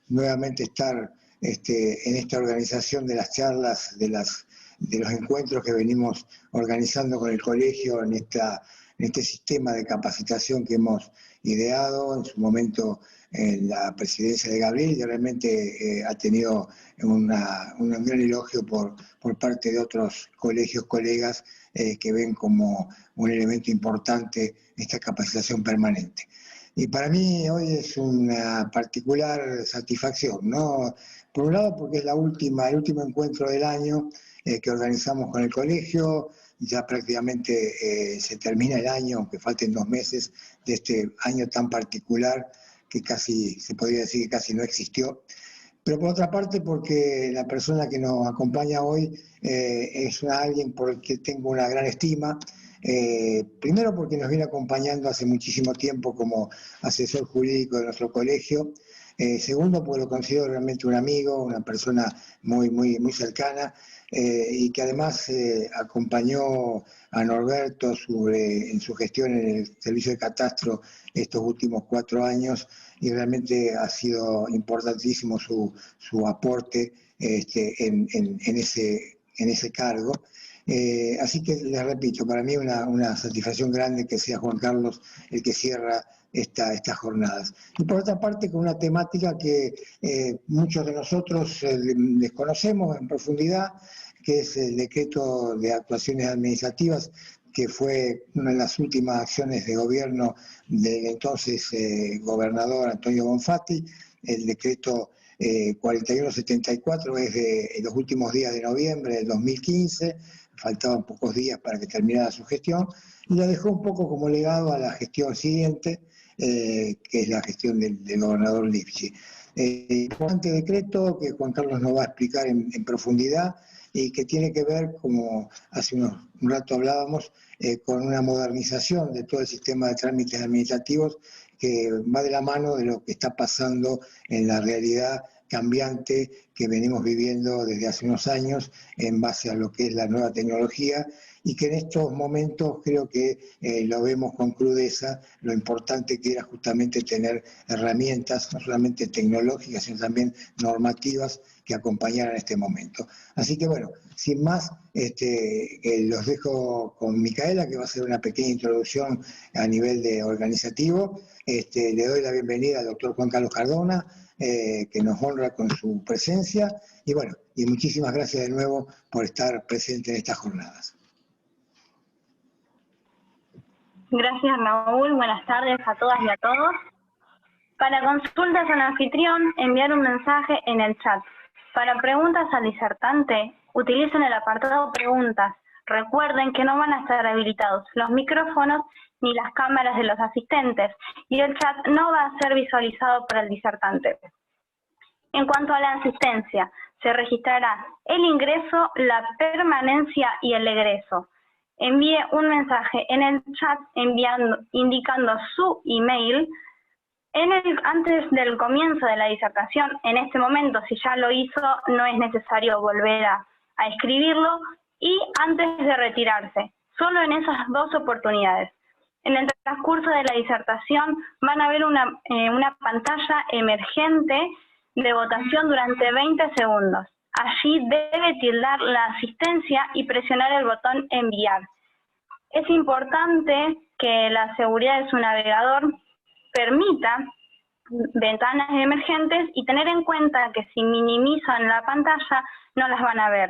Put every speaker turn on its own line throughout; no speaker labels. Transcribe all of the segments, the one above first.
nuevamente estar en esta organización de las charlas, de los encuentros que venimos organizando con el colegio en este sistema de capacitación que hemos ideado en su momento en la presidencia de Gabriel, y realmente ha tenido un gran elogio por parte de otros colegios, colegas, que ven como un elemento importante esta capacitación permanente. Y para mí hoy es una particular satisfacción, ¿no? Por un lado porque es el último encuentro del año que organizamos con el colegio. Ya prácticamente se termina el año, aunque falten 2 meses de este año tan particular que casi, se podría decir que casi no existió. Pero por otra parte porque la persona que nos acompaña hoy es alguien por el que tengo una gran estima. Primero porque nos viene acompañando hace muchísimo tiempo como asesor jurídico de nuestro colegio. Segundo porque lo considero realmente un amigo, una persona muy, muy, muy cercana, y que además acompañó a Norberto en su gestión en el servicio de catastro estos últimos 4 años, y realmente ha sido importantísimo su aporte en ese cargo. Así que les repito, para mí una satisfacción grande que sea Juan Carlos el que cierra estas jornadas. Y por otra parte, con una temática que muchos de nosotros desconocemos en profundidad, que es el decreto de actuaciones administrativas, que fue una de las últimas acciones de gobierno del entonces gobernador Antonio Bonfatti. El decreto 4174 es de los últimos días de noviembre del 2015, faltaban pocos días para que terminara su gestión, y la dejó un poco como legado a la gestión siguiente, que es la gestión del gobernador Lifchi. Importante decreto que Juan Carlos nos va a explicar en profundidad, y que tiene que ver, como hace un rato hablábamos, con una modernización de todo el sistema de trámites administrativos que va de la mano de lo que está pasando en la realidad cambiante que venimos viviendo desde hace unos años en base a lo que es la nueva tecnología, y que en estos momentos creo que lo vemos con crudeza, lo importante que era justamente tener herramientas, no solamente tecnológicas, sino también normativas que acompañaran este momento. Así que bueno, sin más, los dejo con Micaela, que va a hacer una pequeña introducción a nivel de organizativo. Le doy la bienvenida al doctor Juan Carlos Cardona, que nos honra con su presencia, y bueno, y muchísimas gracias de nuevo por estar presente en estas jornadas.
Gracias, Raúl. Buenas tardes a todas y a todos. Para consultas al anfitrión, enviar un mensaje en el chat. Para preguntas al disertante, utilicen el apartado preguntas. Recuerden que no van a estar habilitados los micrófonos ni las cámaras de los asistentes, y el chat no va a ser visualizado por el disertante. En cuanto a la asistencia, se registrará el ingreso, la permanencia y el egreso. Envíe un mensaje en el chat indicando su email antes del comienzo de la disertación. En este momento, si ya lo hizo, no es necesario volver a escribirlo, y antes de retirarse, solo en esas 2 oportunidades. En el transcurso de la disertación van a ver una pantalla emergente de votación durante 20 segundos. Allí debe tildar la asistencia y presionar el botón enviar. Es importante que la seguridad de su navegador permita ventanas emergentes, y tener en cuenta que si minimizan la pantalla no las van a ver.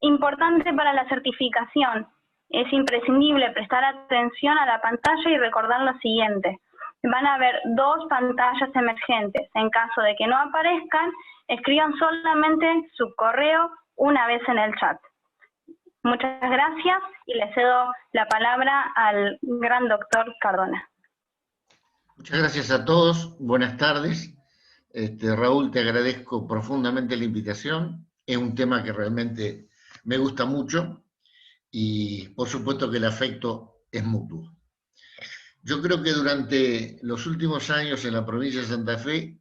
Importante para la certificación, es imprescindible prestar atención a la pantalla y recordar lo siguiente: van a haber 2 pantallas emergentes. En caso de que no aparezcan, escriban solamente su correo una vez en el chat. Muchas gracias, y le cedo la palabra al gran doctor Cardona.
Muchas gracias a todos, buenas tardes. Raúl, te agradezco profundamente la invitación. Es un tema que realmente me gusta mucho, y por supuesto que el afecto es mutuo. Yo creo que durante los últimos años en la provincia de Santa Fe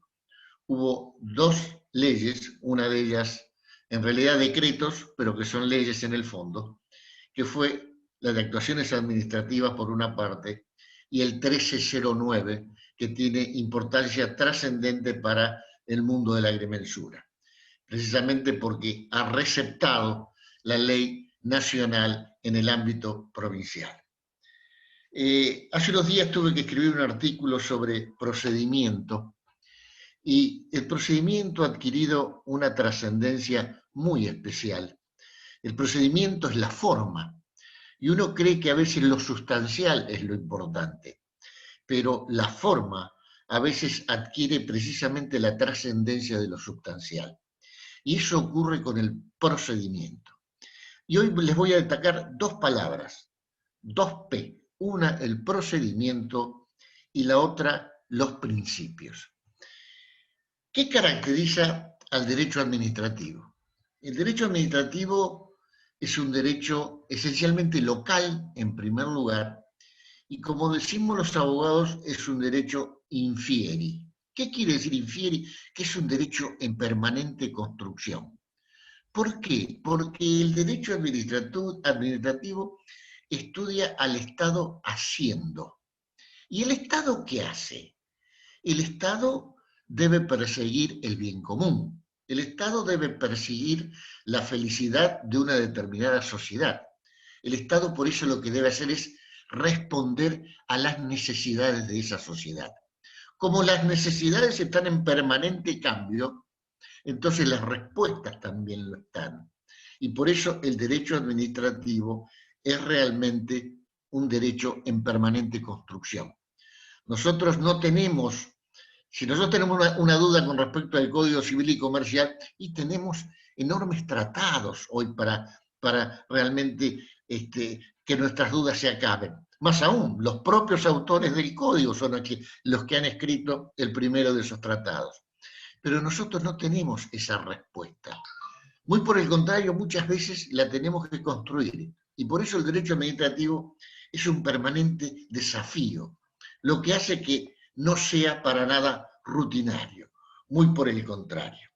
hubo 2 leyes, una de ellas en realidad decretos, pero que son leyes en el fondo, que fue la de actuaciones administrativas por una parte, y el 1309, que tiene importancia trascendente para el mundo de la agrimensura, precisamente porque ha receptado la ley nacional en el ámbito provincial. Hace unos días tuve que escribir un artículo sobre procedimiento, y el procedimiento ha adquirido una trascendencia muy especial. El procedimiento es la forma, y uno cree que a veces lo sustancial es lo importante, pero la forma a veces adquiere precisamente la trascendencia de lo sustancial. Y eso ocurre con el procedimiento. Y hoy les voy a destacar dos palabras, dos P. Una, el procedimiento, y la otra, los principios. ¿Qué caracteriza al derecho administrativo? El derecho administrativo es un derecho esencialmente local, en primer lugar, y como decimos los abogados, es un derecho infieri. ¿Qué quiere decir infieri? Que es un derecho en permanente construcción. ¿Por qué? Porque el derecho administrativo estudia al Estado haciendo. ¿Y el Estado qué hace? El Estado debe perseguir el bien común. El Estado debe perseguir la felicidad de una determinada sociedad. El Estado por eso lo que debe hacer es responder a las necesidades de esa sociedad. Como las necesidades están en permanente cambio, entonces las respuestas también lo están. Y por eso el derecho administrativo es realmente un derecho en permanente construcción. Nosotros no tenemos, si nosotros tenemos una duda con respecto al Código Civil y Comercial, y tenemos enormes tratados hoy para realmente que nuestras dudas se acaben. Más aún, los propios autores del Código son los que han escrito el primero de esos tratados. Pero nosotros no tenemos esa respuesta. Muy por el contrario, muchas veces la tenemos que construir. Y por eso el derecho administrativo es un permanente desafío, lo que hace que no sea para nada rutinario, muy por el contrario.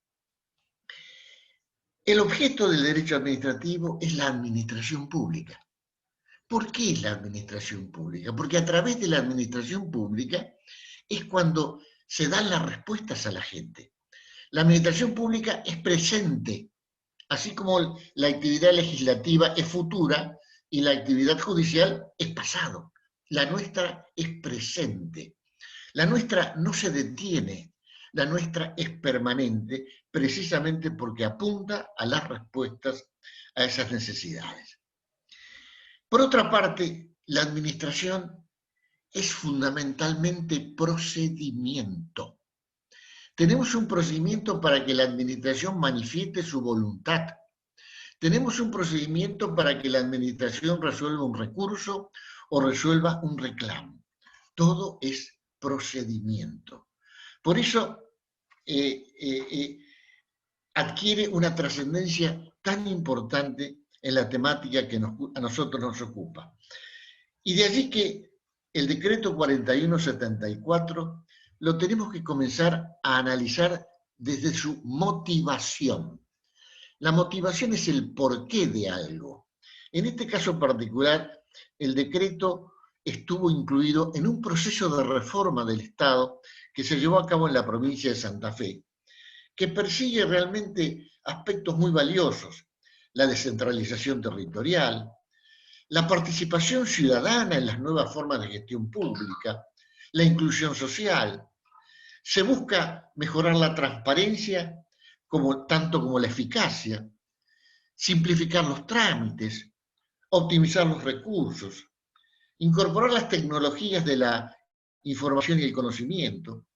El objeto del derecho administrativo es la administración pública. ¿Por qué es la administración pública? Porque a través de la administración pública es cuando se dan las respuestas a la gente. La administración pública es presente, así como la actividad legislativa es futura y la actividad judicial es pasado. La nuestra es presente. La nuestra no se detiene, la nuestra es permanente, precisamente porque apunta a las respuestas a esas necesidades. Por otra parte, la administración es fundamentalmente procedimiento. Tenemos un procedimiento para que la administración manifieste su voluntad. Tenemos un procedimiento para que la administración resuelva un recurso o resuelva un reclamo. Todo es procedimiento. Por eso adquiere una trascendencia tan importante en la temática que a nosotros nos ocupa. Y de allí que el decreto 4174 lo tenemos que comenzar a analizar desde su motivación. La motivación es el porqué de algo. En este caso particular, el decreto estuvo incluido en un proceso de reforma del Estado que se llevó a cabo en la provincia de Santa Fe, que persigue realmente aspectos muy valiosos: la descentralización territorial, la participación ciudadana en las nuevas formas de gestión pública, la inclusión social. Se busca mejorar la transparencia tanto como la eficacia, simplificar los trámites, optimizar los recursos, incorporar las tecnologías de la información y el conocimiento.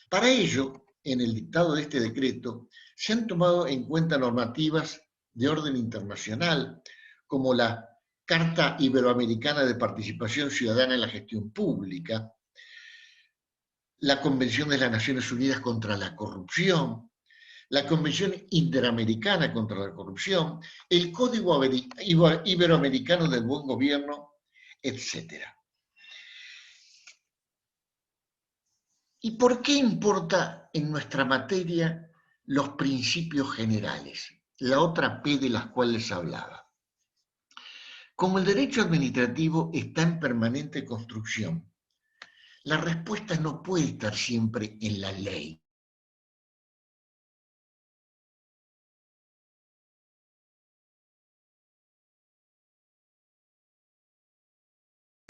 Para ello, en el dictado de este decreto, se han tomado en cuenta normativas de orden internacional, como la Carta Iberoamericana de Participación Ciudadana en la Gestión Pública, la Convención de las Naciones Unidas contra la Corrupción, la Convención Interamericana contra la Corrupción, el Código Iberoamericano del Buen Gobierno, etc. ¿Y por qué importa en nuestra materia los principios generales? La otra P de las cuales hablaba. Como el derecho administrativo está en permanente construcción, la respuesta no puede estar siempre en la ley.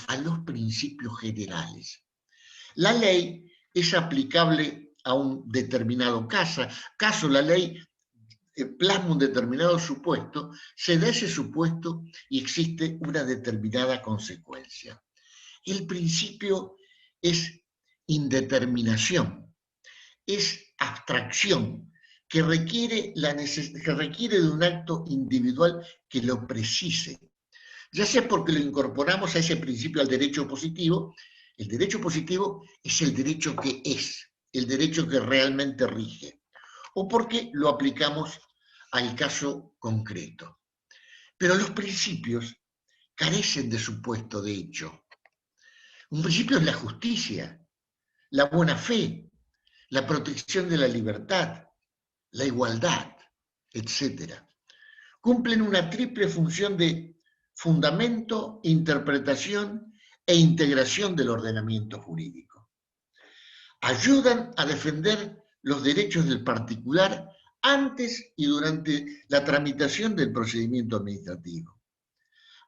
A los principios generales. La ley es aplicable a un determinado caso, la ley plasma un determinado supuesto, se da ese supuesto y existe una determinada consecuencia. El principio es indeterminación, es abstracción, que requiere de un acto individual que lo precise. Ya sea porque lo incorporamos a ese principio al derecho positivo, el derecho positivo es el derecho que es, el derecho que realmente rige, o porque lo aplicamos al caso concreto. Pero los principios carecen de supuesto de hecho. Un principio es la justicia, la buena fe, la protección de la libertad, la igualdad, etc. Cumplen una triple función de fundamento, interpretación e integración del ordenamiento jurídico. Ayudan a defender los derechos del particular antes y durante la tramitación del procedimiento administrativo.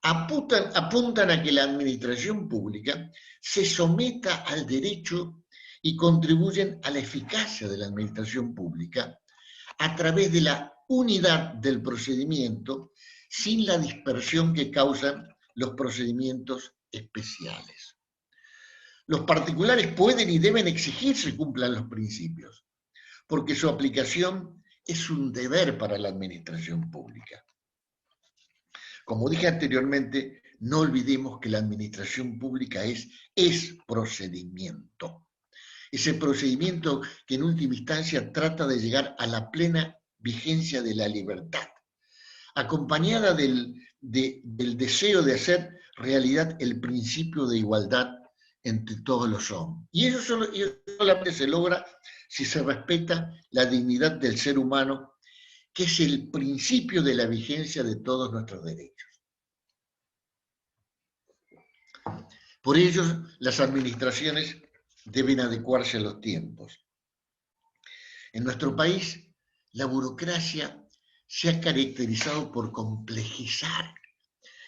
Apuntan a que la administración pública se someta al derecho y contribuyen a la eficacia de la administración pública a través de la unidad del procedimiento sin la dispersión que causan los procedimientos especiales. Los particulares pueden y deben exigir se cumplan los principios, porque su aplicación es un deber para la administración pública. Como dije anteriormente, no olvidemos que la administración pública es procedimiento. Ese procedimiento que en última instancia trata de llegar a la plena vigencia de la libertad, acompañada del deseo de hacer realidad el principio de igualdad entre todos los hombres. Y eso solamente se logra si se respeta la dignidad del ser humano, que es el principio de la vigencia de todos nuestros derechos. Por ello, las administraciones deben adecuarse a los tiempos. En nuestro país, la burocracia se ha caracterizado por complejizar,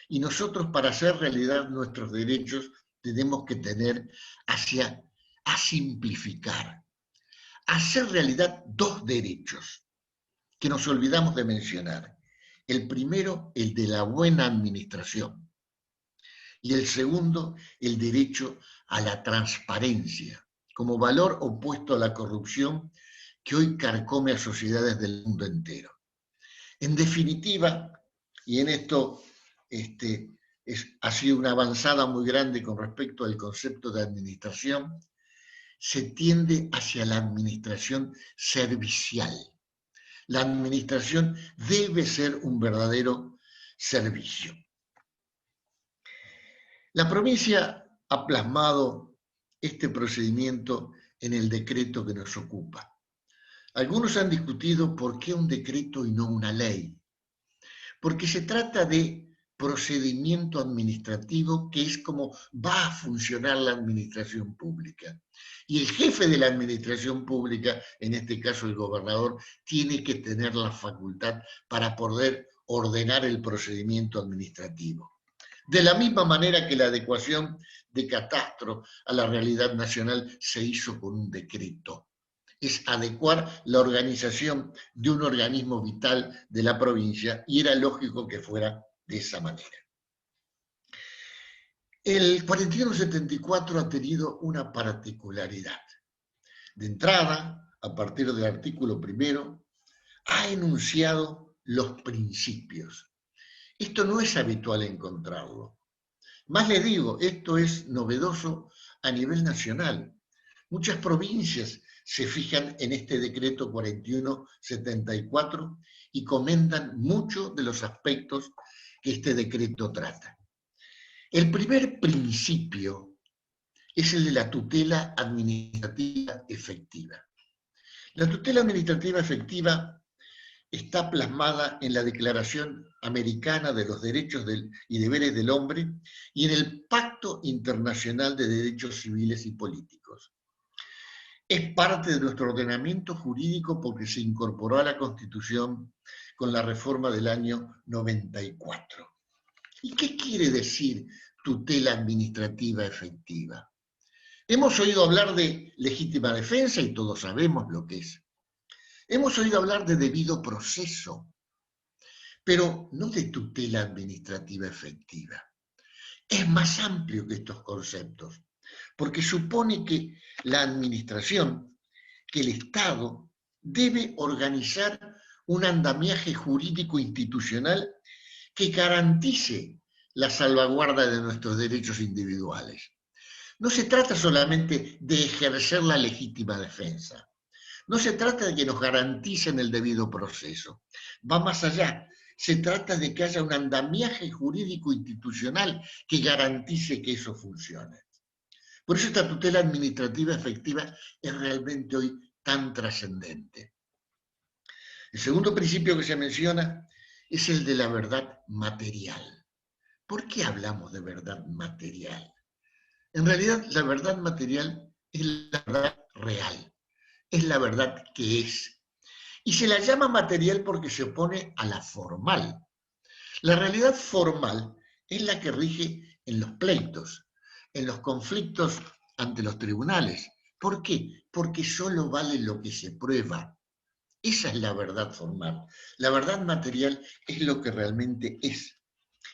y nosotros, para hacer realidad nuestros derechos, tenemos que tender a simplificar, a hacer realidad dos derechos que nos olvidamos de mencionar. El primero, el de la buena administración, y el segundo, el derecho a la transparencia, como valor opuesto a la corrupción que hoy carcome a sociedades del mundo entero. En definitiva, y en esto ha sido una avanzada muy grande con respecto al concepto de administración, se tiende hacia la administración servicial. La administración debe ser un verdadero servicio. La provincia ha plasmado este procedimiento en el decreto que nos ocupa. Algunos han discutido por qué un decreto y no una ley. Porque se trata de procedimiento administrativo, que es como va a funcionar la administración pública. Y el jefe de la administración pública, en este caso el gobernador, tiene que tener la facultad para poder ordenar el procedimiento administrativo. De la misma manera que la adecuación de catastro a la realidad nacional se hizo con un decreto. Es adecuar la organización de un organismo vital de la provincia, y era lógico que fuera de esa manera. El 4174 ha tenido una particularidad. De entrada, a partir del artículo 1, ha enunciado los principios. Esto no es habitual encontrarlo. Más le digo, esto es novedoso a nivel nacional. Muchas provincias se fijan en este decreto 4174 y comentan muchos de los aspectos que este decreto trata. El primer principio es el de la tutela administrativa efectiva. La tutela administrativa efectiva está plasmada en la Declaración Americana de los Derechos y Deberes del Hombre y en el Pacto Internacional de Derechos Civiles y Políticos. Es parte de nuestro ordenamiento jurídico porque se incorporó a la Constitución con la reforma del año 94. ¿Y qué quiere decir tutela administrativa efectiva? Hemos oído hablar de legítima defensa y todos sabemos lo que es. Hemos oído hablar de debido proceso, pero no de tutela administrativa efectiva. Es más amplio que estos conceptos, porque supone que la administración, que el Estado, debe organizar un andamiaje jurídico institucional que garantice la salvaguarda de nuestros derechos individuales. No se trata solamente de ejercer la legítima defensa. No se trata de que nos garanticen el debido proceso. Va más allá. Se trata de que haya un andamiaje jurídico institucional que garantice que eso funcione. Por eso esta tutela administrativa efectiva es realmente hoy tan trascendente. El segundo principio que se menciona es el de la verdad material. ¿Por qué hablamos de verdad material? En realidad, la verdad material es la verdad real, es la verdad que es. Y se la llama material porque se opone a la formal. La realidad formal es la que rige en los pleitos, en los conflictos ante los tribunales. ¿Por qué? Porque solo vale lo que se prueba. Esa es la verdad formal. La verdad material es lo que realmente es.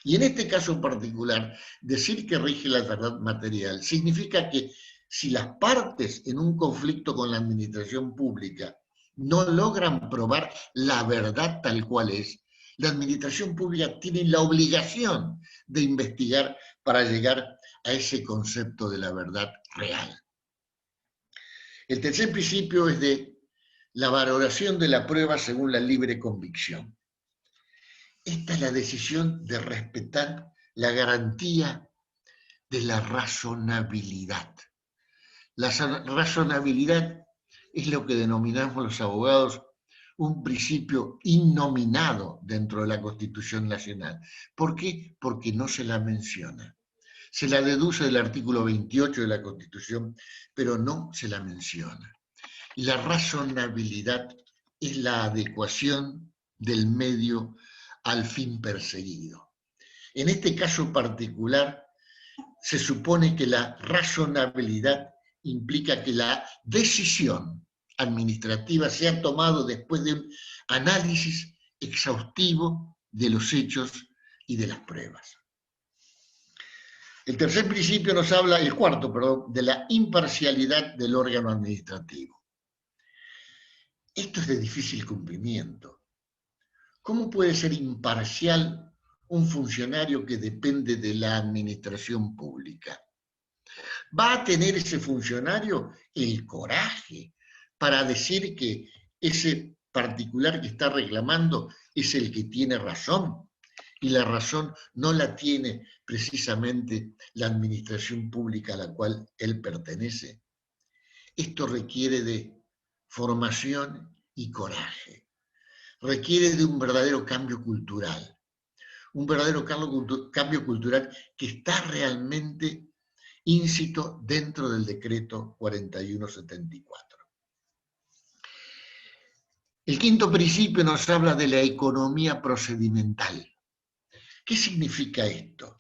Y en este caso particular, decir que rige la verdad material significa que si las partes en un conflicto con la administración pública no logran probar la verdad tal cual es, la administración pública tiene la obligación de investigar para llegar a ese concepto de la verdad real. El tercer principio es de la valoración de la prueba según la libre convicción. Esta es la decisión de respetar la garantía de la razonabilidad. La razonabilidad es lo que denominamos los abogados un principio innominado dentro de la Constitución Nacional. ¿Por qué? Porque no se la menciona. Se la deduce del artículo 28 de la Constitución, pero no se la menciona. Y la razonabilidad es la adecuación del medio al fin perseguido. En este caso particular, se supone que la razonabilidad implica que la decisión administrativa se ha tomado después de un análisis exhaustivo de los hechos y de las pruebas. El cuarto, de la imparcialidad del órgano administrativo. Esto es de difícil cumplimiento. ¿Cómo puede ser imparcial un funcionario que depende de la administración pública? ¿Va a tener ese funcionario el coraje para decir que ese particular que está reclamando es el que tiene razón? Y la razón no la tiene precisamente la administración pública a la cual él pertenece. Esto requiere de formación y coraje. Requiere de un verdadero cambio cultural. Un verdadero cambio cultural que está realmente íncito dentro del decreto 4174. El quinto principio nos habla de la economía procedimental. ¿Qué significa esto?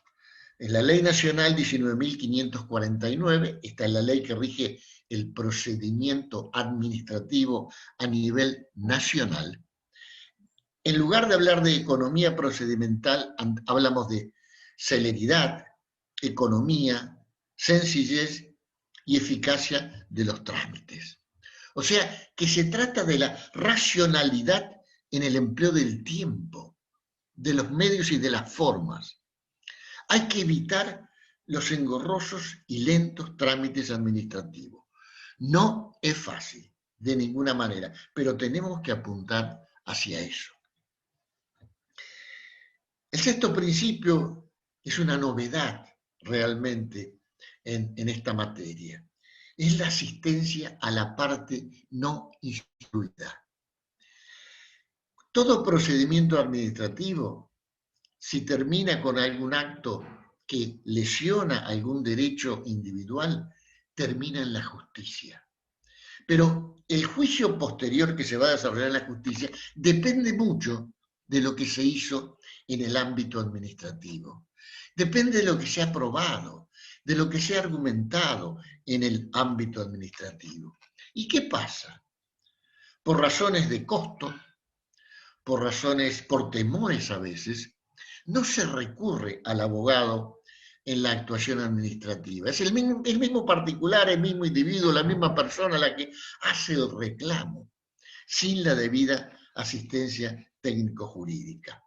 En la Ley Nacional 19.549, esta es la ley que rige el procedimiento administrativo a nivel nacional. En lugar de hablar de economía procedimental, hablamos de celeridad, economía, sencillez y eficacia de los trámites. O sea, que se trata de la racionalidad en el empleo del tiempo, de los medios y de las formas. Hay que evitar los engorrosos y lentos trámites administrativos. No es fácil, de ninguna manera, pero tenemos que apuntar hacia eso. El sexto principio es una novedad realmente en esta materia. Es la asistencia a la parte no instruida. Todo procedimiento administrativo, si termina con algún acto que lesiona algún derecho individual, termina en la justicia. Pero el juicio posterior que se va a desarrollar en la justicia depende mucho de lo que se hizo en el ámbito administrativo. Depende de lo que se ha probado, de lo que se ha argumentado en el ámbito administrativo. ¿Y qué pasa? Por razones de costo, por temores a veces, no se recurre al abogado en la actuación administrativa. Es el mismo particular, el mismo individuo, la misma persona la que hace el reclamo, sin la debida asistencia técnico-jurídica.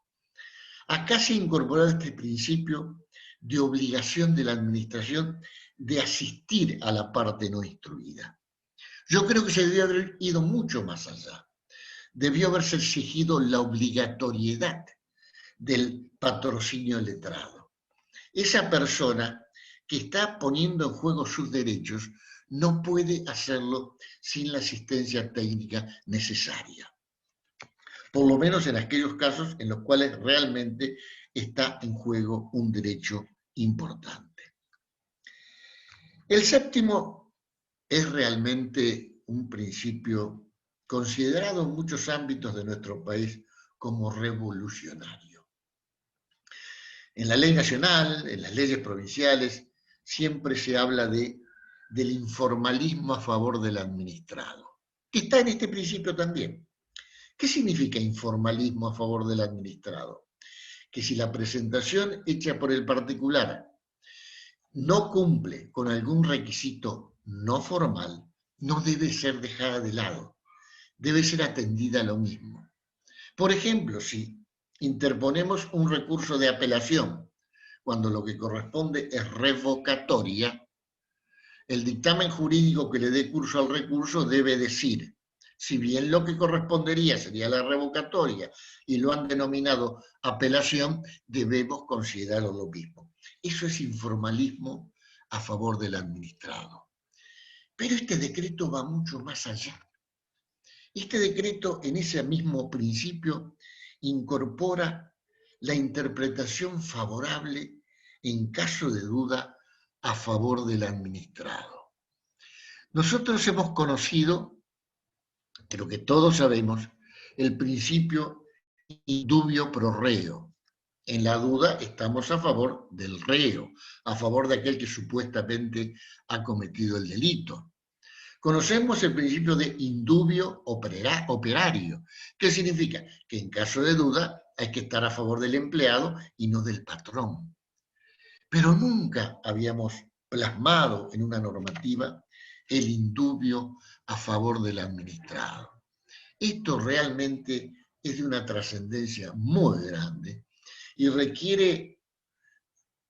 Acá se incorporó este principio de obligación de la administración de asistir a la parte no instruida. Yo creo que se debió haber ido mucho más allá. Debió haberse exigido la obligatoriedad del patrocinio letrado. Esa persona que está poniendo en juego sus derechos no puede hacerlo sin la asistencia técnica necesaria. Por lo menos en aquellos casos en los cuales realmente está en juego un derecho importante. El séptimo es realmente un principio considerado en muchos ámbitos de nuestro país como revolucionario. En la ley nacional, en las leyes provinciales, siempre se habla del informalismo a favor del administrado, que está en este principio también. ¿Qué significa informalismo a favor del administrado? Que si la presentación hecha por el particular no cumple con algún requisito no formal, no debe ser dejada de lado, debe ser atendida a lo mismo. Por ejemplo, si interponemos un recurso de apelación, cuando lo que corresponde es revocatoria, el dictamen jurídico que le dé curso al recurso debe decir, si bien lo que correspondería sería la revocatoria y lo han denominado apelación, debemos considerarlo lo mismo. Eso es informalismo a favor del administrado. Pero este decreto va mucho más allá. Este decreto, en ese mismo principio, incorpora la interpretación favorable en caso de duda a favor del administrado. Nosotros hemos conocido, creo que todos sabemos, el principio indubio pro reo. En la duda estamos a favor del reo, a favor de aquel que supuestamente ha cometido el delito. Conocemos el principio de indubio operario. ¿Qué significa? Que en caso de duda hay que estar a favor del empleado y no del patrón. Pero nunca habíamos plasmado en una normativa el indubio a favor del administrado. Esto realmente es de una trascendencia muy grande y requiere,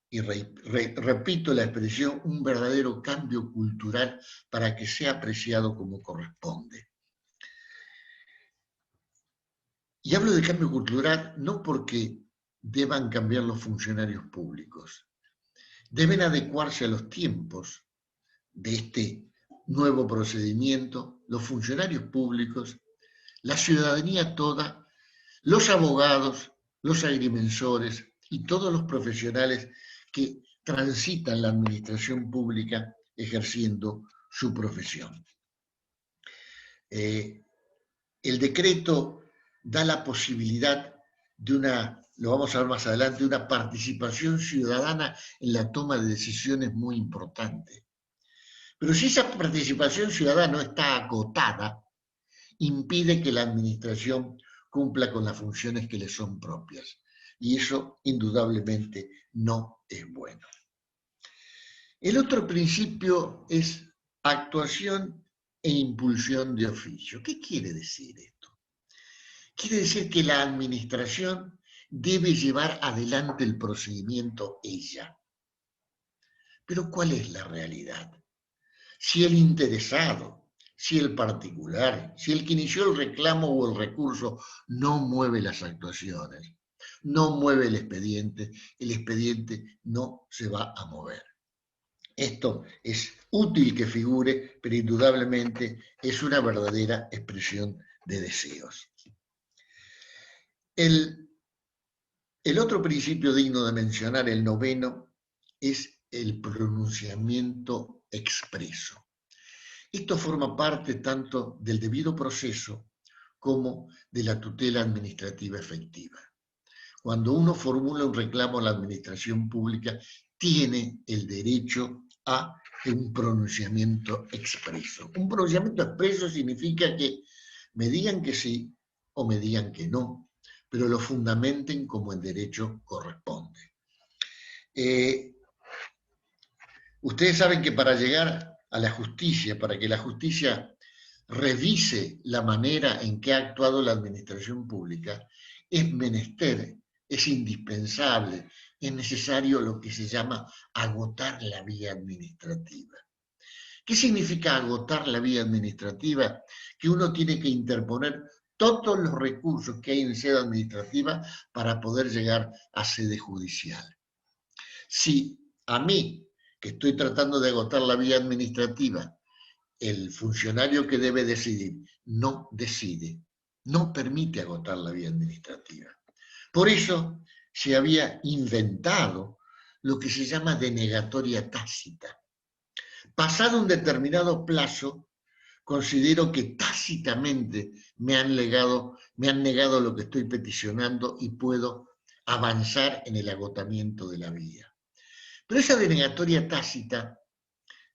y repito la expresión, un verdadero cambio cultural para que sea apreciado como corresponde. Y hablo de cambio cultural no porque deban cambiar los funcionarios públicos, deben adecuarse a los tiempos de este nuevo procedimiento, los funcionarios públicos, la ciudadanía toda, los abogados, los agrimensores y todos los profesionales que transitan la administración pública ejerciendo su profesión. El decreto da la posibilidad de lo vamos a ver más adelante, una participación ciudadana en la toma de decisiones muy importante. Pero si esa participación ciudadana no está acotada, impide que la administración cumpla con las funciones que le son propias. Y eso indudablemente no es bueno. El otro principio es actuación e impulsión de oficio. ¿Qué quiere decir esto? Quiere decir que la administración debe llevar adelante el procedimiento ella. Pero ¿cuál es la realidad? Si el interesado, si el particular, si el que inició el reclamo o el recurso no mueve las actuaciones, no mueve el expediente no se va a mover. Esto es útil que figure, pero indudablemente es una verdadera expresión de deseos. El otro principio digno de mencionar, el noveno, es el pronunciamiento expreso. Esto forma parte tanto del debido proceso como de la tutela administrativa efectiva. Cuando uno formula un reclamo a la administración pública, tiene el derecho a un pronunciamiento expreso. Un pronunciamiento expreso significa que me digan que sí o me digan que no, pero lo fundamenten como el derecho corresponde. Ustedes saben que para llegar a la justicia, para que la justicia revise la manera en que ha actuado la administración pública, es menester, es indispensable, es necesario lo que se llama agotar la vía administrativa. ¿Qué significa agotar la vía administrativa? Que uno tiene que interponer todos los recursos que hay en sede administrativa para poder llegar a sede judicial. Si a mí, que estoy tratando de agotar la vía administrativa, el funcionario que debe decidir no decide, no permite agotar la vía administrativa. Por eso se había inventado lo que se llama denegatoria tácita. Pasado un determinado plazo, considero que tácitamente me han negado lo que estoy peticionando y puedo avanzar en el agotamiento de la vía. Pero esa denegatoria tácita,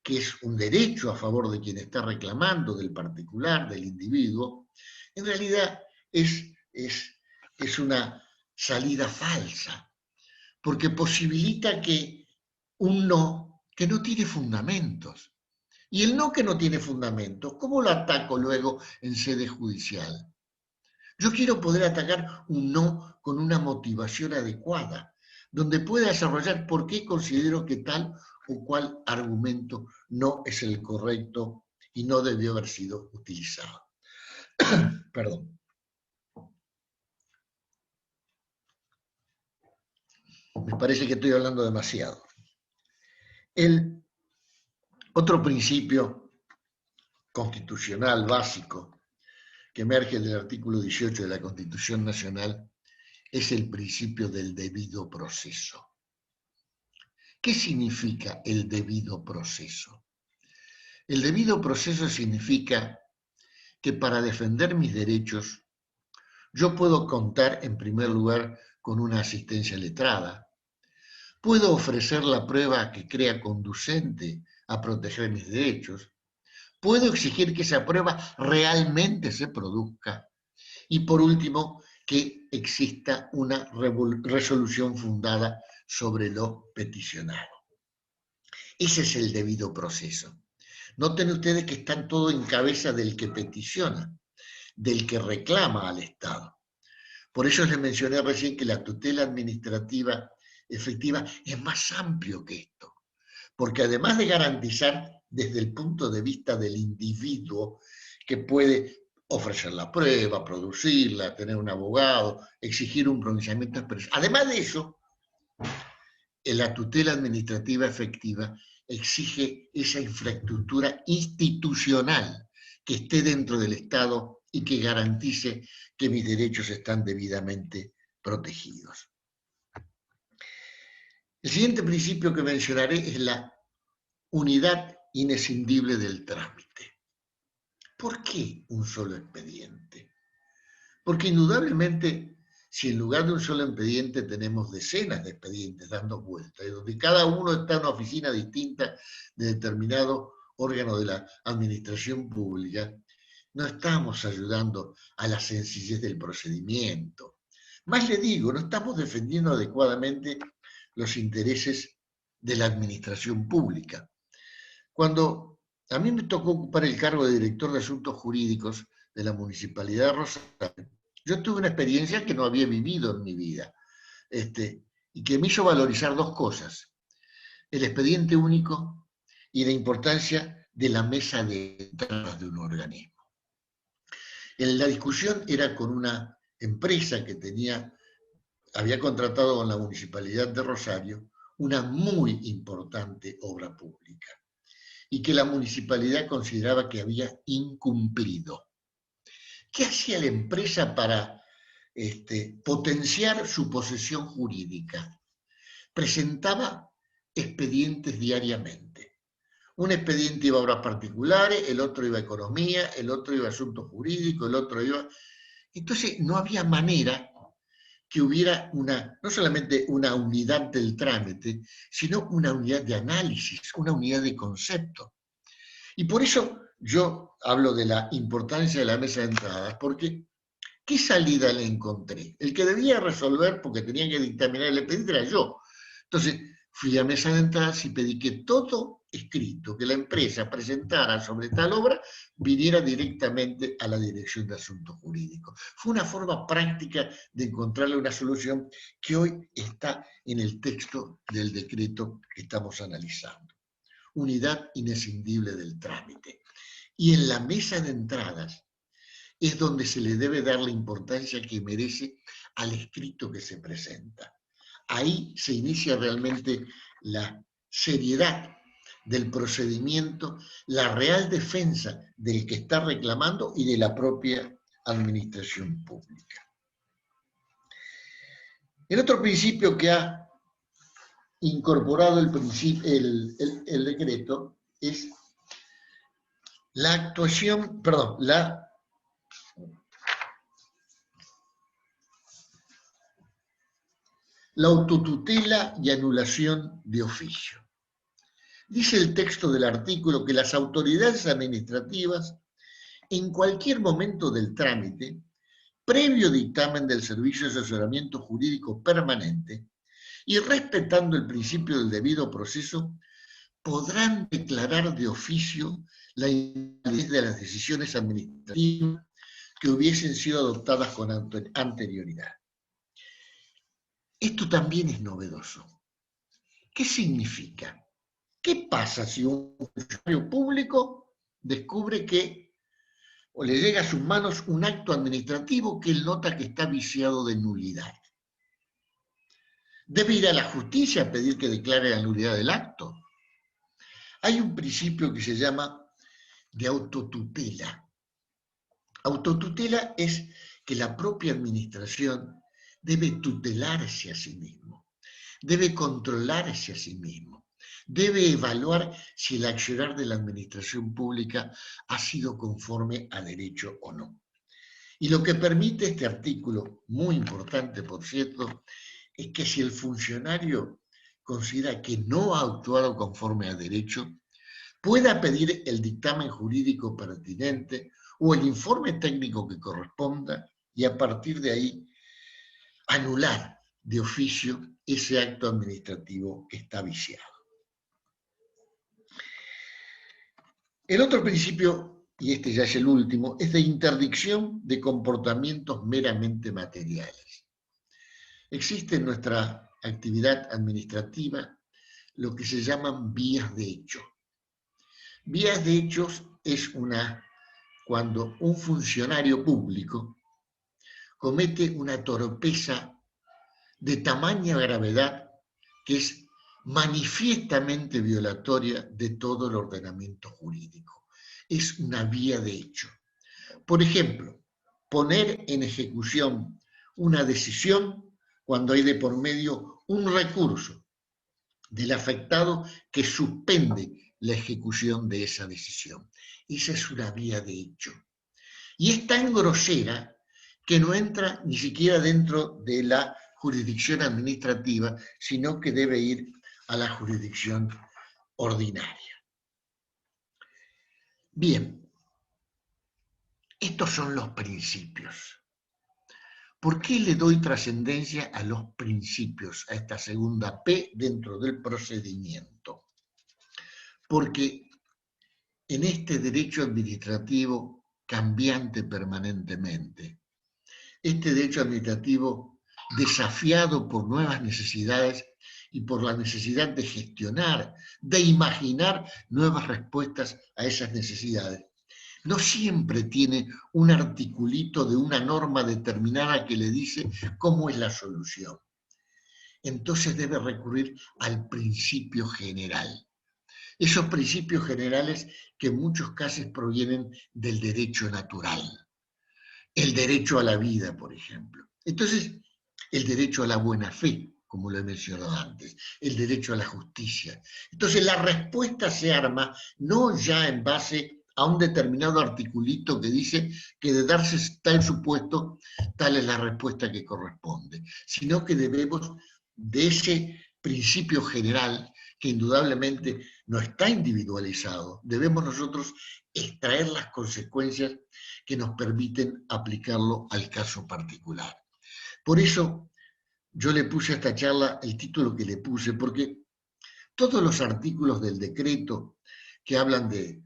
que es un derecho a favor de quien está reclamando, del particular, del individuo, en realidad es una salida falsa, porque posibilita que un no que no tiene fundamentos. Y el no que no tiene fundamentos, ¿cómo lo ataco luego en sede judicial? Yo quiero poder atacar un no con una motivación adecuada, donde pueda desarrollar por qué considero que tal o cual argumento no es el correcto y no debió haber sido utilizado. Perdón. Me parece que estoy hablando demasiado. El otro principio constitucional básico que emerge del artículo 18 de la Constitución Nacional es el principio del debido proceso. ¿Qué significa el debido proceso? El debido proceso significa que para defender mis derechos yo puedo contar en primer lugar con una asistencia letrada, puedo ofrecer la prueba que crea conducente a proteger mis derechos, puedo exigir que esa prueba realmente se produzca y por último que exista una resolución fundada sobre lo peticionado. Ese es el debido proceso. Noten ustedes que están todo en cabeza del que peticiona, del que reclama al Estado. Por eso les mencioné recién que la tutela administrativa efectiva es más amplio que esto, porque además de garantizar desde el punto de vista del individuo que puede ofrecer la prueba, producirla, tener un abogado, exigir un pronunciamiento expreso, además de eso, la tutela administrativa efectiva exige esa infraestructura institucional que esté dentro del Estado y que garantice que mis derechos están debidamente protegidos. El siguiente principio que mencionaré es la unidad inescindible del trámite. ¿Por qué un solo expediente? Porque indudablemente, si en lugar de un solo expediente tenemos decenas de expedientes dando vueltas, y donde cada uno está en una oficina distinta de determinado órgano de la administración pública, no estamos ayudando a la sencillez del procedimiento. Más le digo, no estamos defendiendo adecuadamente los intereses de la administración pública. Cuando a mí me tocó ocupar el cargo de director de asuntos jurídicos de la Municipalidad de Rosario, yo tuve una experiencia que no había vivido en mi vida y que me hizo valorizar dos cosas: el expediente único y la importancia de la mesa de entradas de un organismo. La discusión era con una empresa que había contratado con la Municipalidad de Rosario una muy importante obra pública y que la municipalidad consideraba que había incumplido. ¿Qué hacía la empresa para potenciar su posesión jurídica. Presentaba expedientes diariamente. Un expediente iba a obras particulares, el otro iba a economía, el otro iba a asuntos jurídicos, el otro iba... Entonces no había manera que hubiera no solamente una unidad del trámite, sino una unidad de análisis, una unidad de concepto. Y por eso yo hablo de la importancia de la mesa de entradas, porque ¿qué salida le encontré? El que debía resolver, porque tenía que dictaminar el expediente, era yo. Entonces fui a mesa de entradas y pedí que todo escrito que la empresa presentara sobre tal obra viniera directamente a la Dirección de Asuntos Jurídicos. Fue una forma práctica de encontrarle una solución que hoy está en el texto del decreto que estamos analizando. Unidad inescindible del trámite. Y en la mesa de entradas es donde se le debe dar la importancia que merece al escrito que se presenta. Ahí se inicia realmente la seriedad del procedimiento, la real defensa del que está reclamando y de la propia administración pública. El otro principio que ha incorporado el decreto es la actuación, la autotutela y anulación de oficio. Dice el texto del artículo que las autoridades administrativas, en cualquier momento del trámite, previo dictamen del Servicio de Asesoramiento Jurídico Permanente y respetando el principio del debido proceso, podrán declarar de oficio la invalidez de las decisiones administrativas que hubiesen sido adoptadas con anterioridad. Esto también es novedoso. ¿Qué significa? ¿Qué pasa si un funcionario público descubre que o le llega a sus manos un acto administrativo que él nota que está viciado de nulidad? ¿Debe ir a la justicia a pedir que declare la nulidad del acto? Hay un principio que se llama de autotutela. Autotutela es que la propia administración debe tutelarse a sí mismo, debe controlarse a sí mismo, debe evaluar si el accionar de la administración pública ha sido conforme a derecho o no. Y lo que permite este artículo, muy importante por cierto, es que si el funcionario considera que no ha actuado conforme a derecho, pueda pedir el dictamen jurídico pertinente o el informe técnico que corresponda y a partir de ahí anular de oficio ese acto administrativo que está viciado. El otro principio, y este ya es el último, es de interdicción de comportamientos meramente materiales. Existe en nuestra actividad administrativa lo que se llaman vías de hecho. Vías de hechos es cuando un funcionario público comete una torpeza de tamaña gravedad que es manifiestamente violatoria de todo el ordenamiento jurídico. Es una vía de hecho. Por ejemplo, poner en ejecución una decisión cuando hay de por medio un recurso del afectado que suspende la ejecución de esa decisión. Esa es una vía de hecho. Y es tan grosera que no entra ni siquiera dentro de la jurisdicción administrativa, sino que debe ir a la jurisdicción ordinaria. Bien, estos son los principios. ¿Por qué le doy trascendencia a los principios, a esta segunda P dentro del procedimiento? Porque en este derecho administrativo cambiante permanentemente, este derecho administrativo desafiado por nuevas necesidades y por la necesidad de gestionar, de imaginar nuevas respuestas a esas necesidades, no siempre tiene un articulito de una norma determinada que le dice cómo es la solución. Entonces debe recurrir al principio general. Esos principios generales que en muchos casos provienen del derecho natural. El derecho a la vida, por ejemplo. Entonces, el derecho a la buena fe, como lo he mencionado antes, el derecho a la justicia. Entonces, la respuesta se arma no ya en base a un determinado articulito que dice que de darse tal supuesto, tal es la respuesta que corresponde, sino que debemos de ese principio general que indudablemente no está individualizado, debemos nosotros extraer las consecuencias que nos permiten aplicarlo al caso particular. Por eso yo le puse a esta charla el título que le puse, porque todos los artículos del decreto que hablan de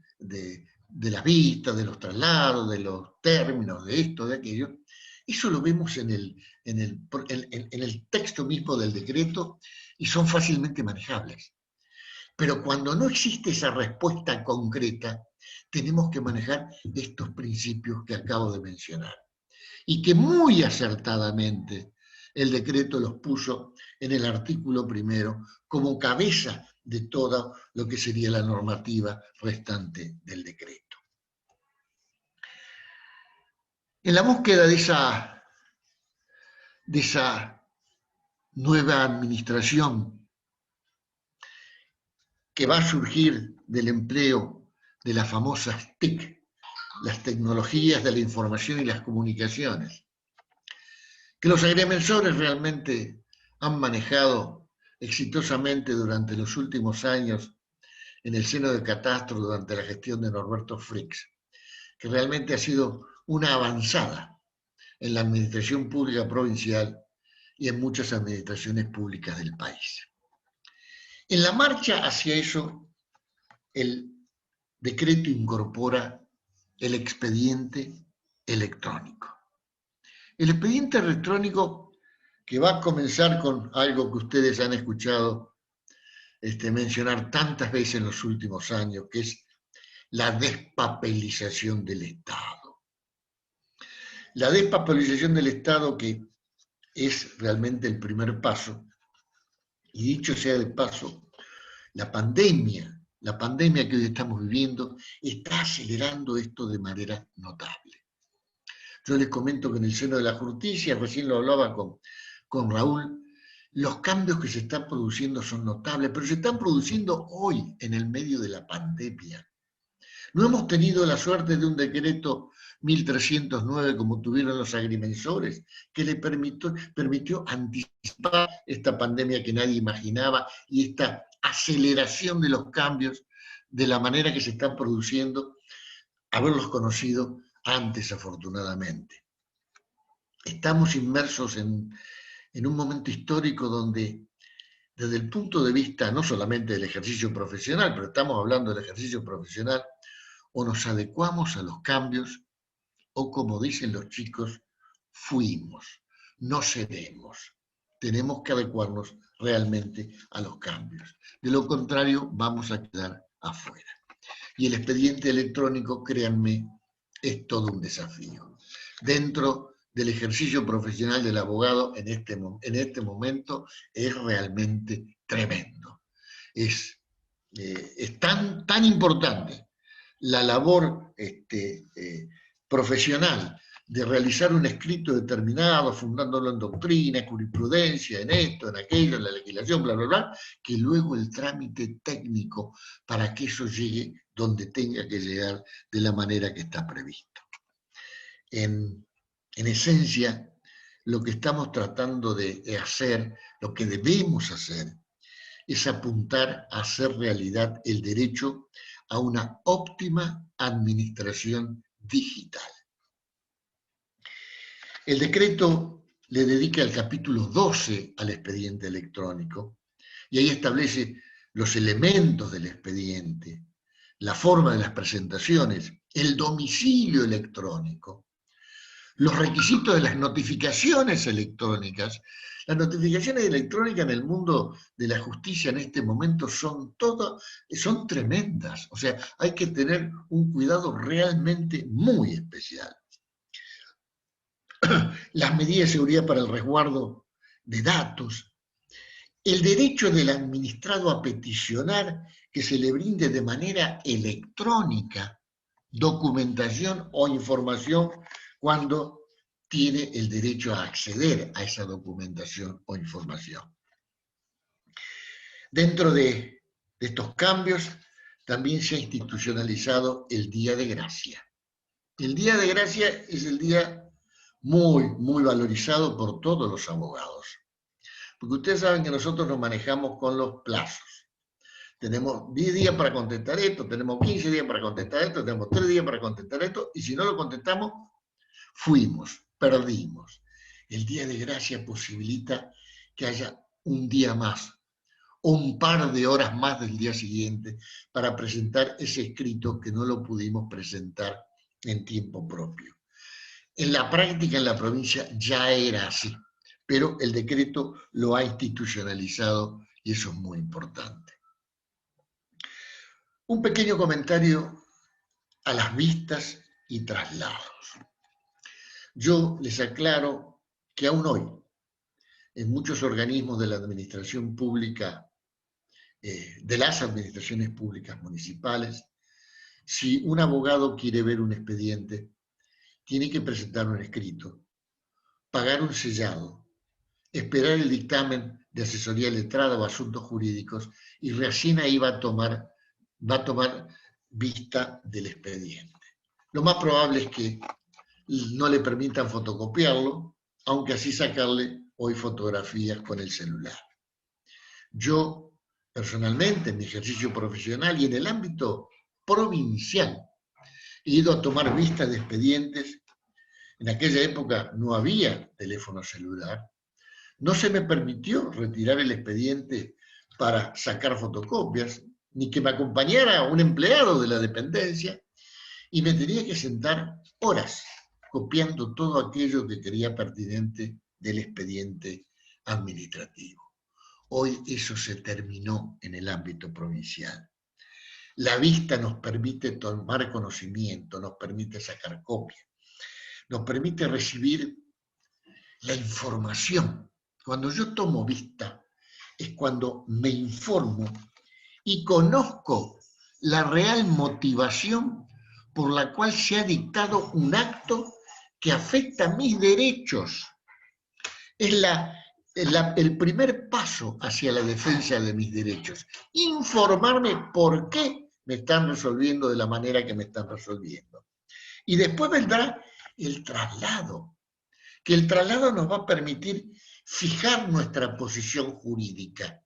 las vistas, de los traslados, de los términos, de esto, de aquello, eso lo vemos en el texto mismo del decreto y son fácilmente manejables. Pero cuando no existe esa respuesta concreta, tenemos que manejar estos principios que acabo de mencionar. Y que muy acertadamente el decreto los puso en el artículo primero como cabeza de todo lo que sería la normativa restante del decreto. En la búsqueda de esa nueva administración que va a surgir del empleo de las famosas TIC, las tecnologías de la información y las comunicaciones, que los agrimensores realmente han manejado exitosamente durante los últimos años en el seno de Catastro durante la gestión de Norberto Fricks, que realmente ha sido una avanzada en la administración pública provincial y en muchas administraciones públicas del país. En la marcha hacia eso, el decreto incorpora el expediente electrónico. El expediente electrónico que va a comenzar con algo que ustedes han escuchado mencionar tantas veces en los últimos años, que es la despapelización del Estado. La despapelización del Estado, que es realmente el primer paso, y dicho sea de paso, la pandemia que hoy estamos viviendo está acelerando esto de manera notable. Yo les comento que en el seno de la justicia, recién lo hablaba con Raúl, los cambios que se están produciendo son notables, pero se están produciendo hoy en el medio de la pandemia. No hemos tenido la suerte de un decreto 1309 como tuvieron los agrimensores, que le permitió anticipar esta pandemia que nadie imaginaba y esta aceleración de los cambios de la manera que se están produciendo, haberlos conocido antes, afortunadamente. Estamos inmersos en un momento histórico donde, desde el punto de vista no solamente del ejercicio profesional, pero estamos hablando del ejercicio profesional, o nos adecuamos a los cambios, o como dicen los chicos, fuimos, no cedemos. Tenemos que adecuarnos realmente a los cambios. De lo contrario, vamos a quedar afuera. Y el expediente electrónico, créanme, es todo un desafío. Dentro del ejercicio profesional del abogado en este momento es realmente tremendo. Es tan importante la labor profesional de realizar un escrito determinado, fundándolo en doctrina, jurisprudencia, en esto, en aquello, en la legislación, bla, bla, bla, que luego el trámite técnico para que eso llegue donde tenga que llegar de la manera que está previsto. En esencia, lo que estamos tratando de hacer, lo que debemos hacer, es apuntar a hacer realidad el derecho a una óptima administración digital. El decreto le dedica el capítulo 12 al expediente electrónico y ahí establece los elementos del expediente, la forma de las presentaciones, el domicilio electrónico, los requisitos de las notificaciones electrónicas. Las notificaciones electrónicas en el mundo de la justicia en este momento son tremendas. O sea, hay que tener un cuidado realmente muy especial. Las medidas de seguridad para el resguardo de datos, el derecho del administrado a peticionar que se le brinde de manera electrónica documentación o información cuando tiene el derecho a acceder a esa documentación o información. Dentro de estos cambios, también se ha institucionalizado el Día de Gracia. El Día de Gracia es el día muy, muy valorizado por todos los abogados. Porque ustedes saben que nosotros nos manejamos con los plazos. Tenemos 10 días para contestar esto, tenemos 15 días para contestar esto, tenemos 3 días para contestar esto, y si no lo contestamos, fuimos, perdimos. El Día de Gracia posibilita que haya un día más, o un par de horas más del día siguiente, para presentar ese escrito que no lo pudimos presentar en tiempo propio. En la práctica, en la provincia, ya era así, pero el decreto lo ha institucionalizado y eso es muy importante. Un pequeño comentario a las vistas y traslados. Yo les aclaro que aún hoy, en muchos organismos de la administración pública, de las administraciones públicas municipales, si un abogado quiere ver un expediente, tiene que presentar un escrito, pagar un sellado, esperar el dictamen de asesoría letrada o asuntos jurídicos y recién ahí va a tomar vista del expediente. Lo más probable es que no le permitan fotocopiarlo, aunque así sacarle hoy fotografías con el celular. Yo, personalmente, en mi ejercicio profesional y en el ámbito provincial, he ido a tomar vistas de expedientes. En aquella época no había teléfono celular. No se me permitió retirar el expediente para sacar fotocopias, ni que me acompañara un empleado de la dependencia, y me tenía que sentar horas copiando todo aquello que creía pertinente del expediente administrativo. Hoy eso se terminó en el ámbito provincial. La vista nos permite tomar conocimiento, nos permite sacar copia, nos permite recibir la información. Cuando yo tomo vista es cuando me informo y conozco la real motivación por la cual se ha dictado un acto que afecta mis derechos. Es el primer paso hacia la defensa de mis derechos. Informarme por qué me están resolviendo de la manera que me están resolviendo. Y después vendrá el traslado, que el traslado nos va a permitir fijar nuestra posición jurídica.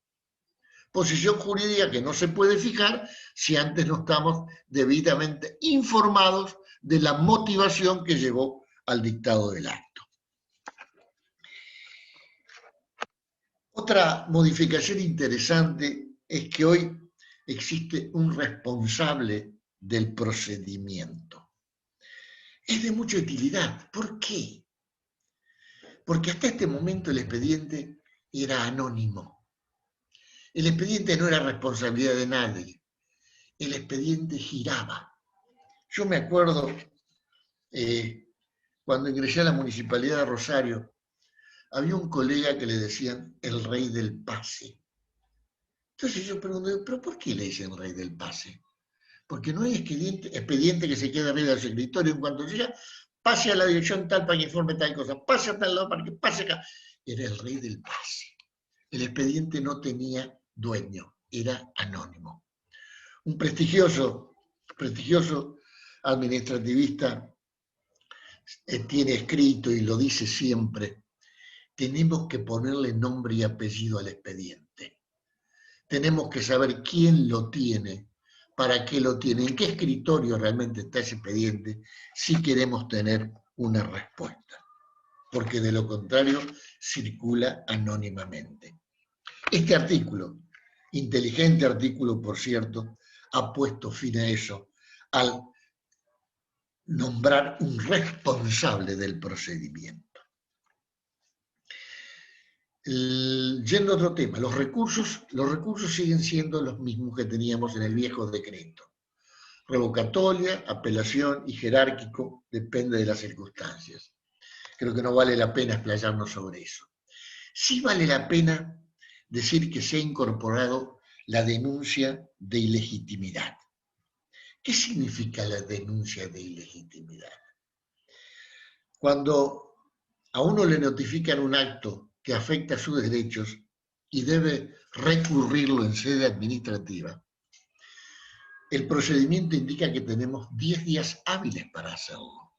Posición jurídica que no se puede fijar si antes no estamos debidamente informados de la motivación que llevó al dictado del acto. Otra modificación interesante es que hoy existe un responsable del procedimiento. Es de mucha utilidad. ¿Por qué? Porque hasta este momento el expediente era anónimo. El expediente no era responsabilidad de nadie. El expediente giraba. Yo me acuerdo cuando ingresé a la Municipalidad de Rosario, había un colega que le decían el rey del pase. Entonces yo pregunté, ¿pero por qué le dicen rey del pase? Porque no hay expediente que se quede arriba del escritorio. En cuanto llega, pase a la dirección tal para que informe tal cosa, pase a tal lado para que pase acá. Era el rey del pase. El expediente no tenía dueño, era anónimo. Un prestigioso administrativista tiene escrito y lo dice siempre: tenemos que ponerle nombre y apellido al expediente. Tenemos que saber quién lo tiene, para qué lo tiene, en qué escritorio realmente está ese expediente, si queremos tener una respuesta. Porque de lo contrario, circula anónimamente. Este artículo, inteligente artículo por cierto, ha puesto fin a eso, al nombrar un responsable del procedimiento. Yendo a otro tema, los recursos siguen siendo los mismos que teníamos en el viejo decreto. Revocatoria, apelación y jerárquico, depende de las circunstancias. Creo que no vale la pena explayarnos sobre eso. Sí vale la pena decir que se ha incorporado la denuncia de ilegitimidad. ¿Qué significa la denuncia de ilegitimidad? Cuando a uno le notifican un acto que afecta a sus derechos y debe recurrirlo en sede administrativa, el procedimiento indica que tenemos 10 días hábiles para hacerlo.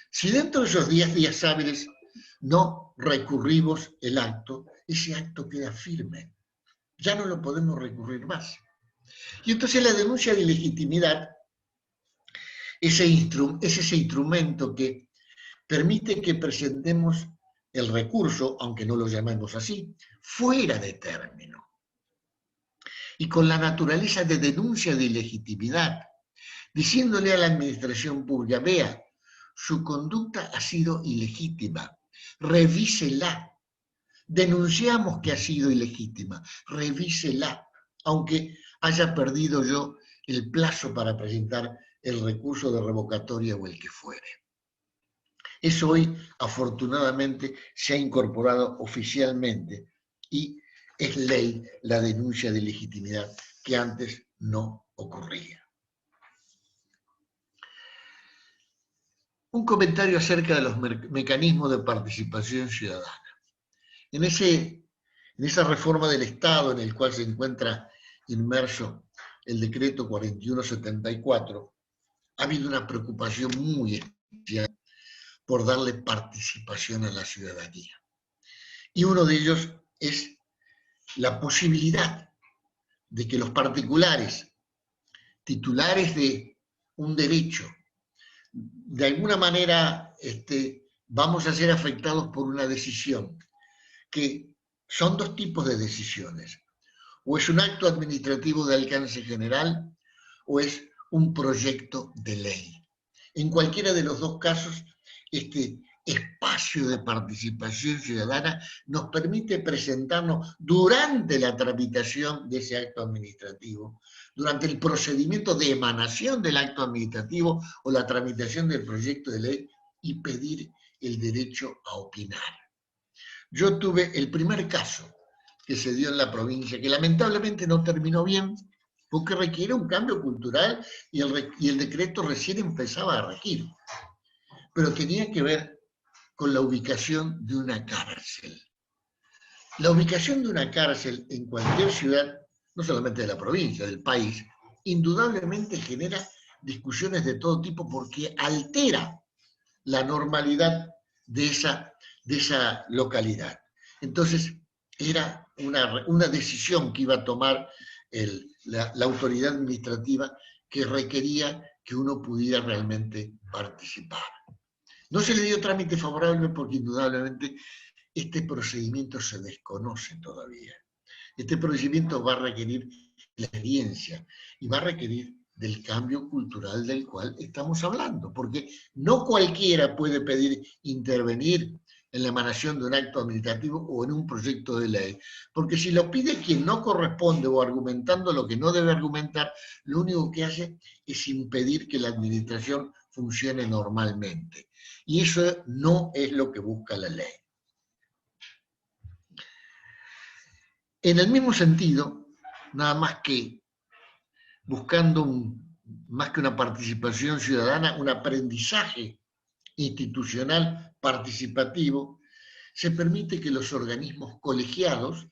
Si dentro de esos 10 días hábiles no recurrimos el acto, ese acto queda firme. Ya no lo podemos recurrir más. Y entonces la denuncia de ilegitimidad es ese instrumento que permite que presentemos el recurso, aunque no lo llamemos así, fuera de término. Y con la naturaleza de denuncia de ilegitimidad, diciéndole a la administración pública, vea, su conducta ha sido ilegítima, revísela. Denunciamos que ha sido ilegítima, revísela, aunque haya perdido yo el plazo para presentar el recurso de revocatoria o el que fuere. Eso hoy, afortunadamente, se ha incorporado oficialmente y es ley la denuncia de ilegitimidad que antes no ocurría. Un comentario acerca de los mecanismos de participación ciudadana. En esa reforma del Estado en el cual se encuentra inmerso el decreto 4174, ha habido una preocupación muy especial por darle participación a la ciudadanía. Y uno de ellos es la posibilidad de que los particulares, titulares de un derecho, de alguna manera vamos a ser afectados por una decisión, que son dos tipos de decisiones. O es un acto administrativo de alcance general, o es un proyecto de ley. En cualquiera de los dos casos, este espacio de participación ciudadana nos permite presentarnos durante la tramitación de ese acto administrativo, durante el procedimiento de emanación del acto administrativo o la tramitación del proyecto de ley y pedir el derecho a opinar. Yo tuve el primer caso que se dio en la provincia, que lamentablemente no terminó bien, porque requiere un cambio cultural y el decreto recién empezaba a regir. Pero tenía que ver con la ubicación de una cárcel. La ubicación de una cárcel en cualquier ciudad, no solamente de la provincia, del país, indudablemente genera discusiones de todo tipo porque altera la normalidad de esa localidad. Entonces, era una decisión que iba a tomar la autoridad administrativa que requería que uno pudiera realmente participar. No se le dio trámite favorable porque indudablemente este procedimiento se desconoce todavía. Este procedimiento va a requerir la experiencia y va a requerir del cambio cultural del cual estamos hablando, porque no cualquiera puede pedir intervenir en la emanación de un acto administrativo o en un proyecto de ley, porque si lo pide quien no corresponde o argumentando lo que no debe argumentar, lo único que hace es impedir que la administración funcione normalmente. Y eso no es lo que busca la ley. En el mismo sentido, nada más que buscando más que una participación ciudadana, un aprendizaje institucional participativo, se permite que los organismos colegiados,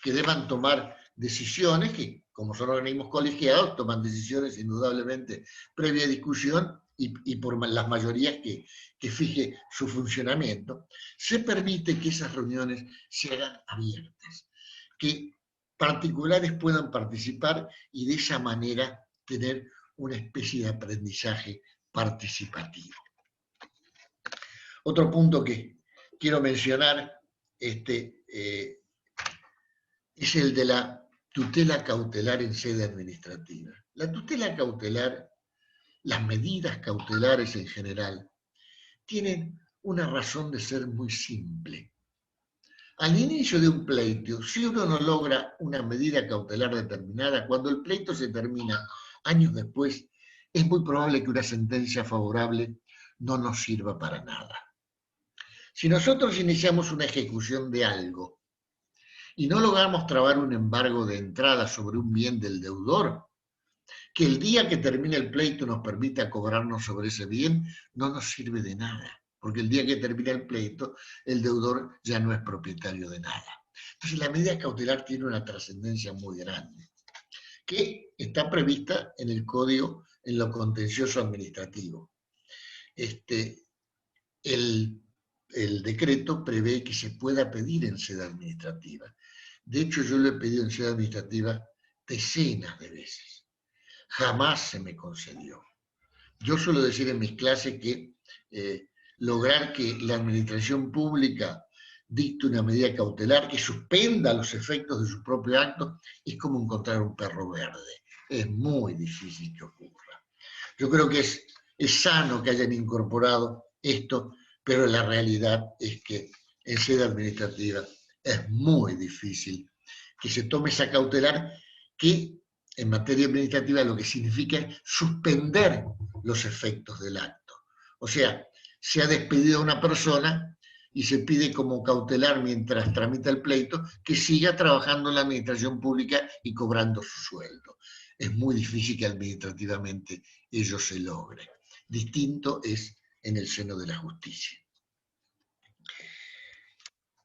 que deban tomar decisiones, que como son organismos colegiados, toman decisiones indudablemente previa discusión y por las mayorías que fije su funcionamiento, se permite que esas reuniones se hagan abiertas, que particulares puedan participar y de esa manera tener una especie de aprendizaje participativo. Otro punto que quiero mencionar es el de la tutela cautelar en sede administrativa. La tutela cautelar, las medidas cautelares en general, tienen una razón de ser muy simple. Al inicio de un pleito, si uno no logra una medida cautelar determinada, cuando el pleito se termina años después, es muy probable que una sentencia favorable no nos sirva para nada. Si nosotros iniciamos una ejecución de algo y no logramos trabar un embargo de entrada sobre un bien del deudor, que el día que termine el pleito nos permita cobrarnos sobre ese bien, no nos sirve de nada, porque el día que termina el pleito, el deudor ya no es propietario de nada. Entonces la medida cautelar tiene una trascendencia muy grande, que está prevista en el Código, en lo contencioso administrativo. El decreto prevé que se pueda pedir en sede administrativa. De hecho, yo lo he pedido en sede administrativa decenas de veces. Jamás se me concedió. Yo suelo decir en mis clases que lograr que la administración pública dicte una medida cautelar que suspenda los efectos de su propio acto es como encontrar un perro verde. Es muy difícil que ocurra. Yo creo que es sano que hayan incorporado esto, pero la realidad es que en sede administrativa es muy difícil que se tome esa cautelar que en materia administrativa lo que significa es suspender los efectos del acto. O sea, se ha despedido a una persona y se pide como cautelar mientras tramita el pleito que siga trabajando en la administración pública y cobrando su sueldo. Es muy difícil que administrativamente ello se logre. Distinto es en el seno de la justicia.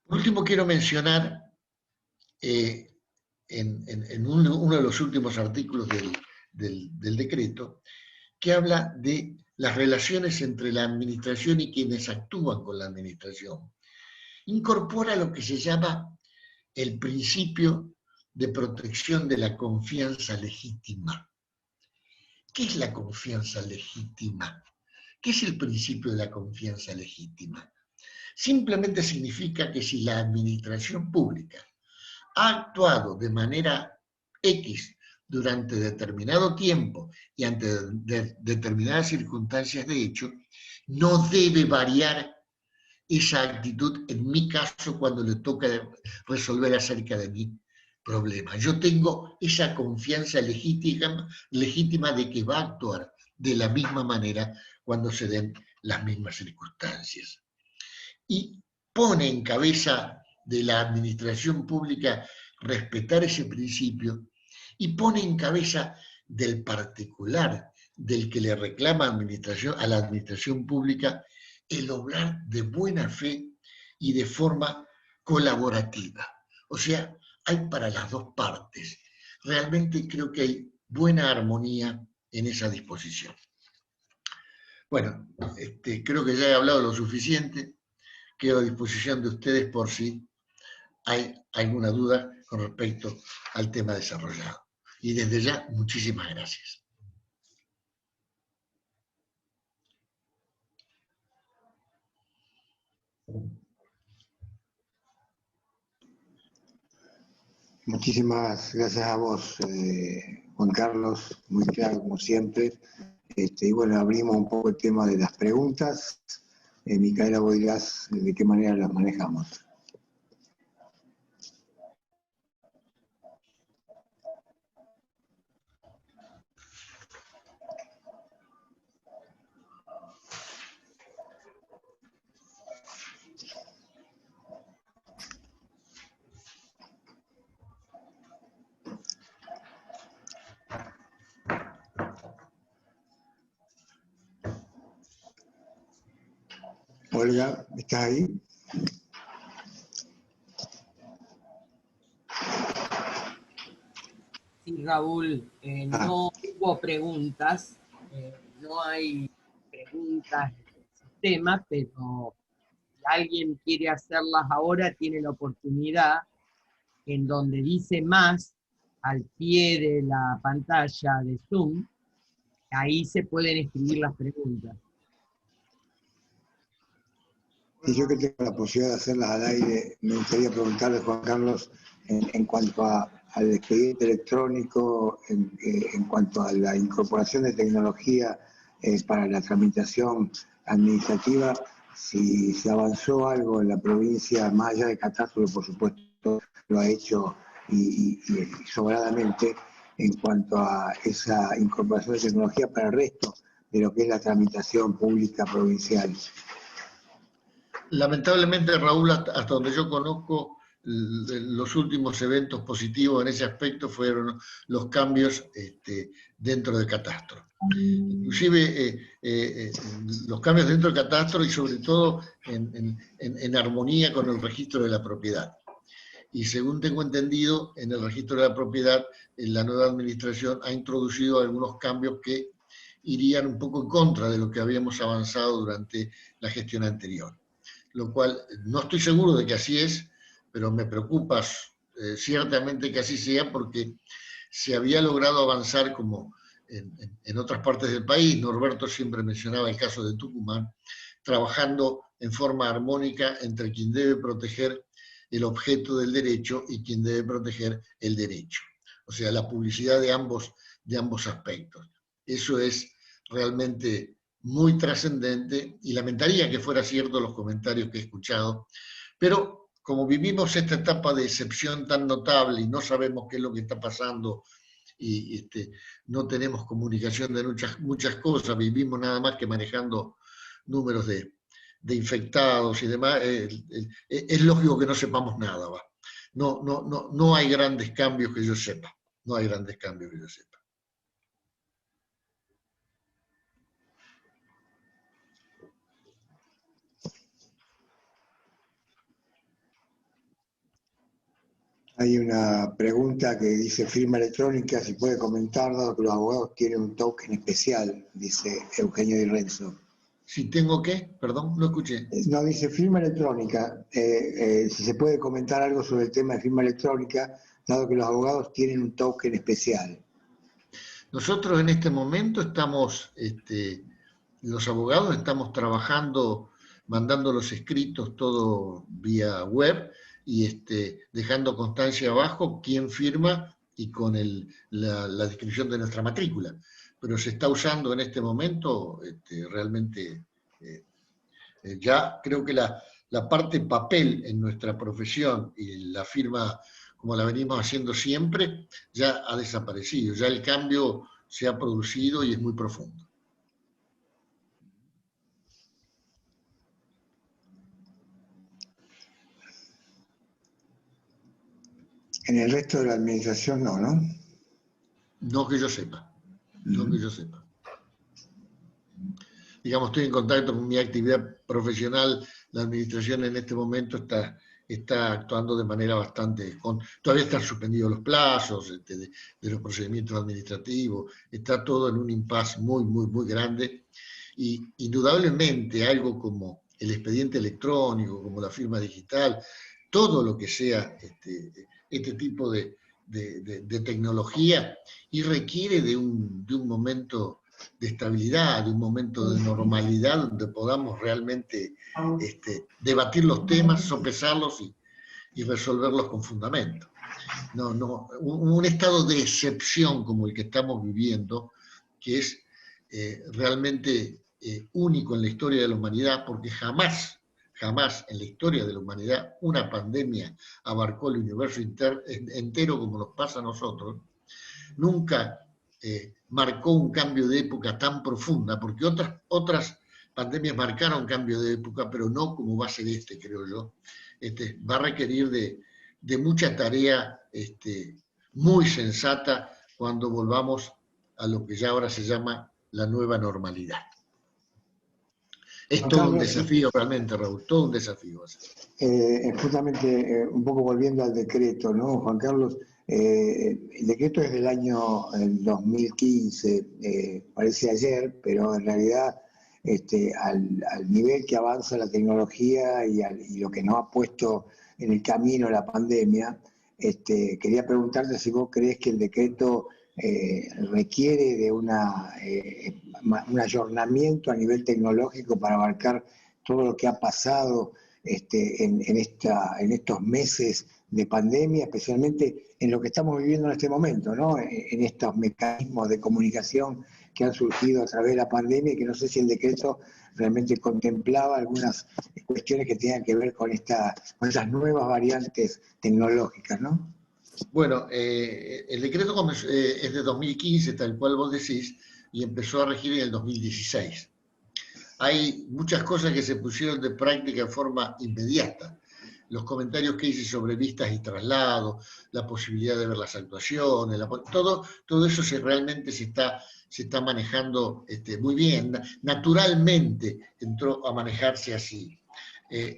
Por último, quiero mencionar en uno de los últimos artículos del decreto, que habla de las relaciones entre la administración y quienes actúan con la administración. Incorpora lo que se llama el principio de protección de la confianza legítima. ¿Qué es la confianza legítima? ¿Qué es el principio de la confianza legítima? Simplemente significa que si la administración pública ha actuado de manera X durante determinado tiempo y ante determinadas circunstancias de hecho, no debe variar esa actitud en mi caso cuando le toca resolver acerca de mi problema. Yo tengo esa confianza legítima de que va a actuar de la misma manera cuando se den las mismas circunstancias. Y pone en cabeza de la administración pública respetar ese principio y pone en cabeza del particular, del que le reclama a la administración pública, el obrar de buena fe y de forma colaborativa. O sea, hay para las dos partes. Realmente creo que hay buena armonía en esa disposición. Bueno, creo que ya he hablado lo suficiente. Quedo a disposición de ustedes por si hay alguna duda con respecto al tema desarrollado. Y desde ya, muchísimas gracias.
Muchísimas gracias a vos, Juan Carlos, muy claro como siempre. Y bueno, abrimos un poco el tema de las preguntas. Micaela, vos dirás de qué manera las manejamos. Olga, ¿estás ahí?
Sí, Raúl, no hubo preguntas, no hay preguntas del sistema, pero si alguien quiere hacerlas ahora, tiene la oportunidad en donde dice más al pie de la pantalla de Zoom, ahí se pueden escribir las preguntas.
Y yo que tengo la posibilidad de hacerlas al aire, me gustaría preguntarle, Juan Carlos, en cuanto al expediente electrónico, en cuanto a la incorporación de tecnología para la tramitación administrativa, si se avanzó algo en la provincia, más allá de catastro, por supuesto lo ha hecho y sobradamente, en cuanto a esa incorporación de tecnología para el resto de lo que es la tramitación pública provincial.
Lamentablemente, Raúl, hasta donde yo conozco, los últimos eventos positivos en ese aspecto fueron los cambios dentro del catastro. Inclusive los cambios dentro del catastro y sobre todo en armonía con el registro de la propiedad. Y según tengo entendido, en el registro de la propiedad, la nueva administración ha introducido algunos cambios que irían un poco en contra de lo que habíamos avanzado durante la gestión anterior. Lo cual no estoy seguro de que así es, pero me preocupa ciertamente que así sea, porque se había logrado avanzar como en otras partes del país. Norberto siempre mencionaba el caso de Tucumán, trabajando en forma armónica entre quien debe proteger el objeto del derecho y quien debe proteger el derecho. O sea, la publicidad de ambos aspectos. Eso es realmente muy trascendente y lamentaría que fuera cierto los comentarios que he escuchado, pero como vivimos esta etapa de excepción tan notable y no sabemos qué es lo que está pasando y no tenemos comunicación de muchas cosas, vivimos nada más que manejando números de infectados y demás, es lógico que no sepamos nada. ¿Va? No hay grandes cambios que yo sepa, no hay grandes cambios que yo sepa.
Hay una pregunta que dice firma electrónica, si puede comentar, dado que los abogados tienen un token especial, dice Eugenio Di Renzo.
Si tengo qué, perdón, no escuché.
No, dice firma electrónica, si se puede comentar algo sobre el tema de firma electrónica, dado que los abogados tienen un token especial.
Nosotros en este momento estamos, los abogados estamos trabajando, mandando los escritos todo vía web, y dejando constancia abajo quién firma y con la descripción de nuestra matrícula. Pero se está usando en este momento realmente, ya creo que la parte papel en nuestra profesión y la firma como la venimos haciendo siempre, ya ha desaparecido, ya el cambio se ha producido y es muy profundo.
En el resto de la administración no, ¿no?
No que yo sepa, no que yo sepa. Digamos, estoy en contacto con mi actividad profesional, la administración en este momento está actuando de manera bastante... todavía están suspendidos los plazos de los procedimientos administrativos, está todo en un impasse muy, muy, muy grande, y indudablemente algo como el expediente electrónico, como la firma digital, todo lo que sea este tipo de tecnología, y requiere de un momento de estabilidad, de un momento de normalidad, donde podamos realmente debatir los temas, sopesarlos y resolverlos con fundamento. Un estado de excepción como el que estamos viviendo, que es realmente único en la historia de la humanidad, porque jamás en la historia de la humanidad una pandemia abarcó el universo entero como nos pasa a nosotros. Nunca marcó un cambio de época tan profunda, porque otras pandemias marcaron cambio de época, pero no como va a ser creo yo. Va a requerir de mucha tarea muy sensata cuando volvamos a lo que ya ahora se llama la nueva normalidad. Es todo un desafío realmente, Raúl, todo un desafío.
Justamente, un poco volviendo al decreto, ¿no, Juan Carlos? El decreto es del año 2015, parece ayer, pero en realidad al nivel que avanza la tecnología y lo que nos ha puesto en el camino la pandemia, quería preguntarte si vos crees que el decreto requiere de un ayornamiento a nivel tecnológico para abarcar todo lo que ha pasado en estos meses de pandemia, especialmente en lo que estamos viviendo en este momento, ¿no? En estos mecanismos de comunicación que han surgido a través de la pandemia, y que no sé si el decreto realmente contemplaba algunas cuestiones que tengan que ver con estas nuevas variantes tecnológicas, ¿no?
Bueno, el decreto es de 2015, tal cual vos decís, y empezó a regir en el 2016. Hay muchas cosas que se pusieron de práctica en forma inmediata. los comentarios que hice sobre vistas y traslados, la posibilidad de ver las actuaciones, todo eso realmente se está manejando muy bien. Naturalmente entró a manejarse así.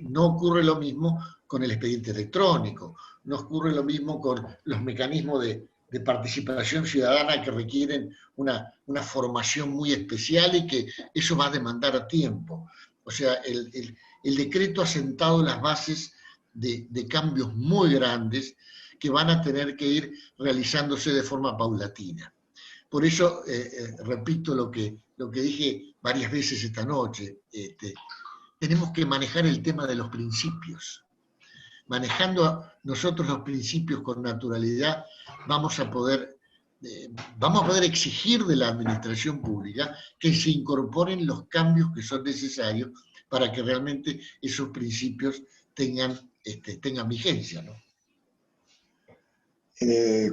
No ocurre lo mismo con el expediente electrónico, no ocurre lo mismo con los mecanismos de participación ciudadana que requieren una formación muy especial y que eso va a demandar tiempo. O sea, el decreto ha sentado las bases de cambios muy grandes que van a tener que ir realizándose de forma paulatina. Por eso, repito lo que dije varias veces esta noche, tenemos que manejar el tema de los principios. Manejando nosotros los principios con naturalidad, vamos a poder exigir de la administración pública que se incorporen los cambios que son necesarios para que realmente esos principios tengan vigencia, ¿no?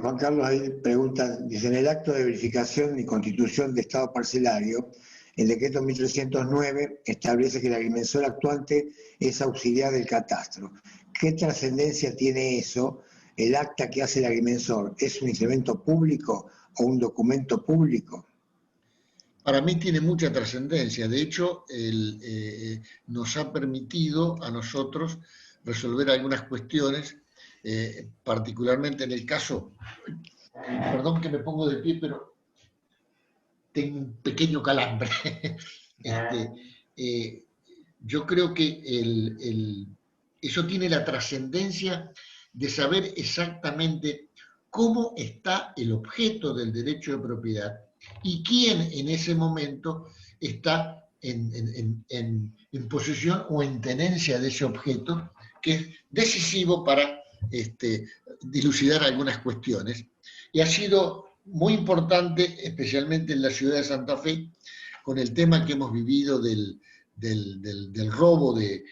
Juan Carlos, ahí pregunta, dice, en el acto de verificación y constitución de estado parcelario, el decreto 1309 establece que el agrimensor actuante es auxiliar del catastro. ¿Qué trascendencia tiene eso? ¿El acta que hace el agrimensor es un instrumento público o un documento público?
Para mí tiene mucha trascendencia. De hecho, nos ha permitido a nosotros resolver algunas cuestiones, particularmente en el caso, perdón que me pongo de pie, pero tengo un pequeño calambre. Yo creo que eso tiene la trascendencia de saber exactamente cómo está el objeto del derecho de propiedad y quién en ese momento está en posesión o en tenencia de ese objeto, que es decisivo para dilucidar algunas cuestiones. Y ha sido muy importante, especialmente en la ciudad de Santa Fe, con el tema que hemos vivido del robo de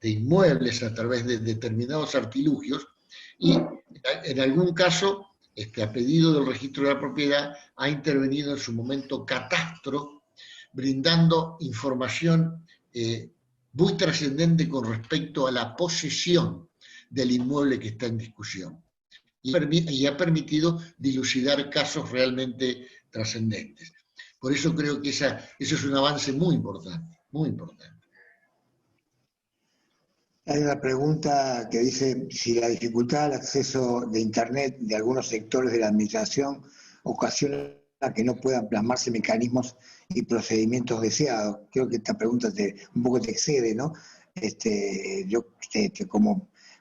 inmuebles a través de determinados artilugios, y en algún caso, a pedido del registro de la propiedad, ha intervenido en su momento Catastro, brindando información muy trascendente con respecto a la posesión del inmueble que está en discusión. Y ha permitido dilucidar casos realmente trascendentes. Por eso creo que eso es un avance muy importante, muy importante.
Hay una pregunta que dice si la dificultad al acceso de Internet de algunos sectores de la administración ocasiona que no puedan plasmarse mecanismos y procedimientos deseados. Creo que esta pregunta un poco te excede, ¿no?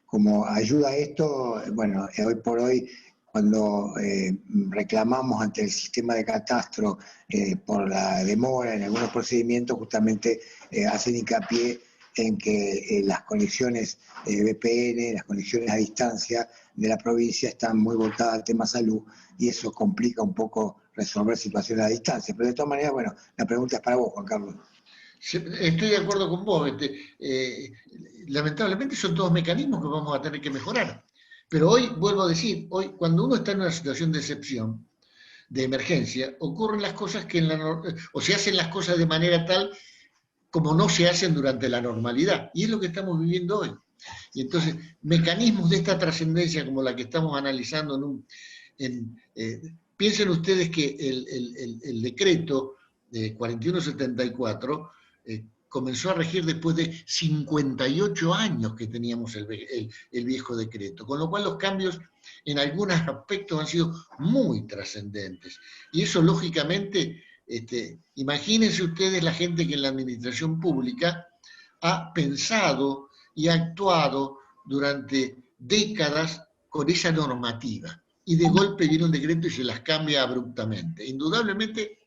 Como ayuda a esto, bueno, hoy por hoy, cuando reclamamos ante el sistema de catastro por la demora en algunos procedimientos, justamente hacen hincapié en que las conexiones VPN, las conexiones a distancia de la provincia están muy volcadas al tema salud y eso complica un poco resolver situaciones a distancia. Pero de todas maneras, bueno, la pregunta es para vos, Juan Carlos.
Estoy de acuerdo con vos. Lamentablemente son todos mecanismos que vamos a tener que mejorar. Pero hoy, vuelvo a decir, hoy cuando uno está en una situación de excepción, de emergencia, ocurren las cosas o se hacen las cosas de manera tal como no se hacen durante la normalidad. Y es lo que estamos viviendo hoy. Y entonces, mecanismos de esta trascendencia como la que estamos analizando, piensen ustedes que el decreto de 4174 comenzó a regir después de 58 años que teníamos el viejo decreto, con lo cual los cambios en algunos aspectos han sido muy trascendentes. Y eso, lógicamente, imagínense ustedes la gente que en la administración pública ha pensado y ha actuado durante décadas con esa normativa, y de golpe viene un decreto y se las cambia abruptamente. Indudablemente,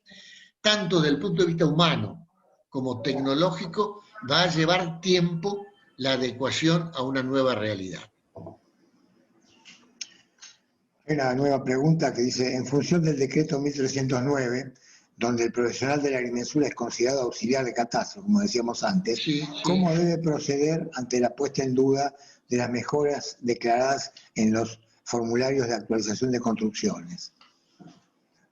tanto desde el punto de vista humano como tecnológico, va a llevar tiempo la adecuación a una nueva realidad.
Hay una nueva pregunta que dice, en función del decreto 1309, donde el profesional de la agrimensura es considerado auxiliar de catastro, como decíamos antes, sí. ¿Cómo debe proceder ante la puesta en duda de las mejoras declaradas en los formularios de actualización de construcciones?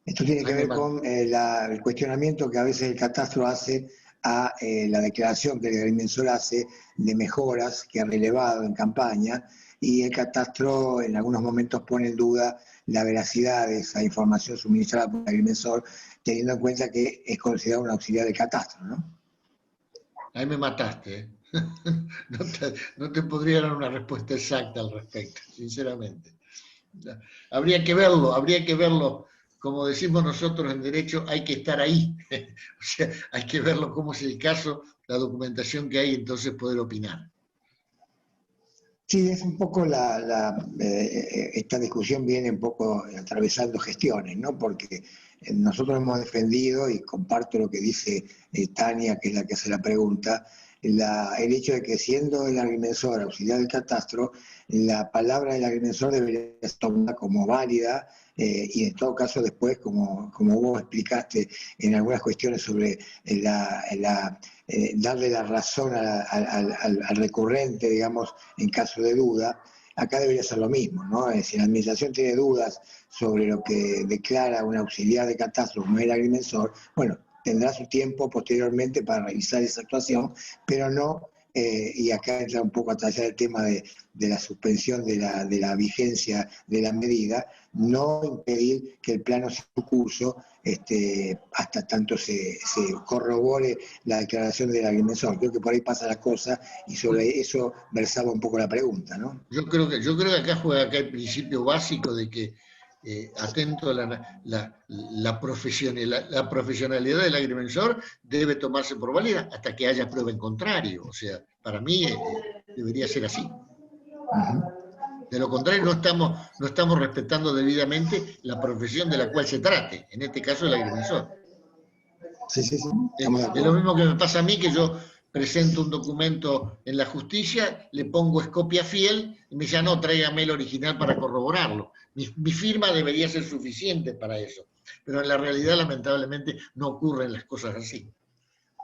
Esto tiene que ver con el cuestionamiento que a veces el catastro hace a la declaración que el agrimensor hace de mejoras que ha relevado en campaña, y el catastro en algunos momentos pone en duda la veracidad de esa información suministrada por el agrimensor, teniendo en cuenta que es considerado un auxiliar del catastro, ¿no?
Ahí me mataste, ¿eh? No te podría dar una respuesta exacta al respecto, sinceramente. Habría que verlo, como decimos nosotros en derecho, hay que estar ahí. O sea, hay que verlo cómo es el caso, la documentación que hay, entonces poder opinar.
Sí, es un poco esta discusión viene un poco atravesando gestiones, ¿no? Porque nosotros hemos defendido, y comparto lo que dice Tania, que es la que hace la pregunta, el hecho de que siendo el agrimensor auxiliar del catastro, la palabra del agrimensor debería ser tomada como válida, y en todo caso después, como vos explicaste en algunas cuestiones sobre darle la razón al recurrente, digamos, en caso de duda, acá debería ser lo mismo, ¿no? Si la administración tiene dudas sobre lo que declara un auxiliar de catastro como el agrimensor, bueno, tendrá su tiempo posteriormente para revisar esa actuación, pero no, y acá entra un poco a tallar el tema de la suspensión de la vigencia de la medida, no impedir que el plano siga su curso hasta tanto se corrobore la declaración del agrimensor. Creo que por ahí pasa la cosa, y sobre eso versaba un poco la pregunta, ¿no?
Yo creo que acá juega el principio básico de que atento a la profesionalidad del agrimensor debe tomarse por válida hasta que haya prueba en contrario. O sea, para mí debería ser así. De lo contrario, no estamos respetando debidamente la profesión de la cual se trate, en este caso el agrimensor.
Sí.
Es lo mismo que me pasa a mí, que yo presento un documento en la justicia, le pongo es copia fiel y me dice, no, tráigame el original para corroborarlo. Mi firma debería ser suficiente para eso, pero en la realidad lamentablemente no ocurren las cosas así.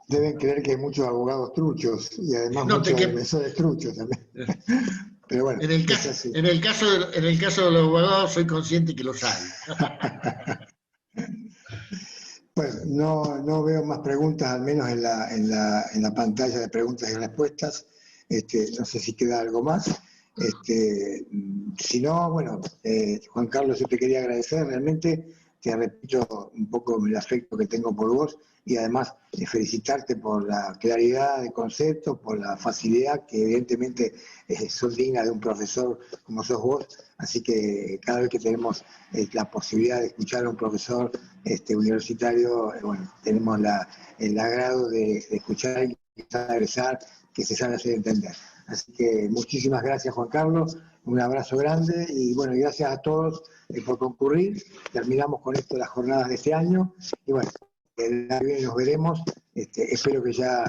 Deben creer que hay muchos abogados truchos y además muchos agrimensores truchos también. Pero bueno,
en el caso de los abogados soy consciente que los hay.
Bueno, no veo más preguntas, al menos en la pantalla de preguntas y respuestas. No sé si queda algo más. Si no, bueno, Juan Carlos, yo te quería agradecer realmente. Te repito un poco el afecto que tengo por vos, y además felicitarte por la claridad de concepto, por la facilidad que evidentemente son dignas de un profesor como sos vos. Así que cada vez que tenemos la posibilidad de escuchar a un profesor universitario, bueno, tenemos el agrado de escuchar a alguien que sabe egresar, que se sabe hacer entender. Así que muchísimas gracias, Juan Carlos, un abrazo grande, y bueno, gracias a todos por concurrir. Terminamos con esto las jornadas de este año, y bueno, el año que viene nos veremos, espero que ya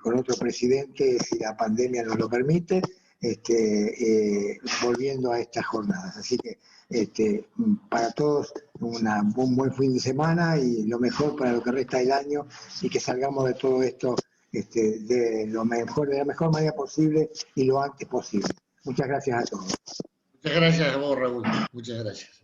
con otro presidente, si la pandemia nos lo permite, volviendo a estas jornadas. Así que para todos un buen fin de semana y lo mejor para lo que resta del año, y que salgamos de todo esto de la mejor manera posible y lo antes posible. Muchas gracias a todos.
Muchas gracias a vos, Raúl. Muchas gracias.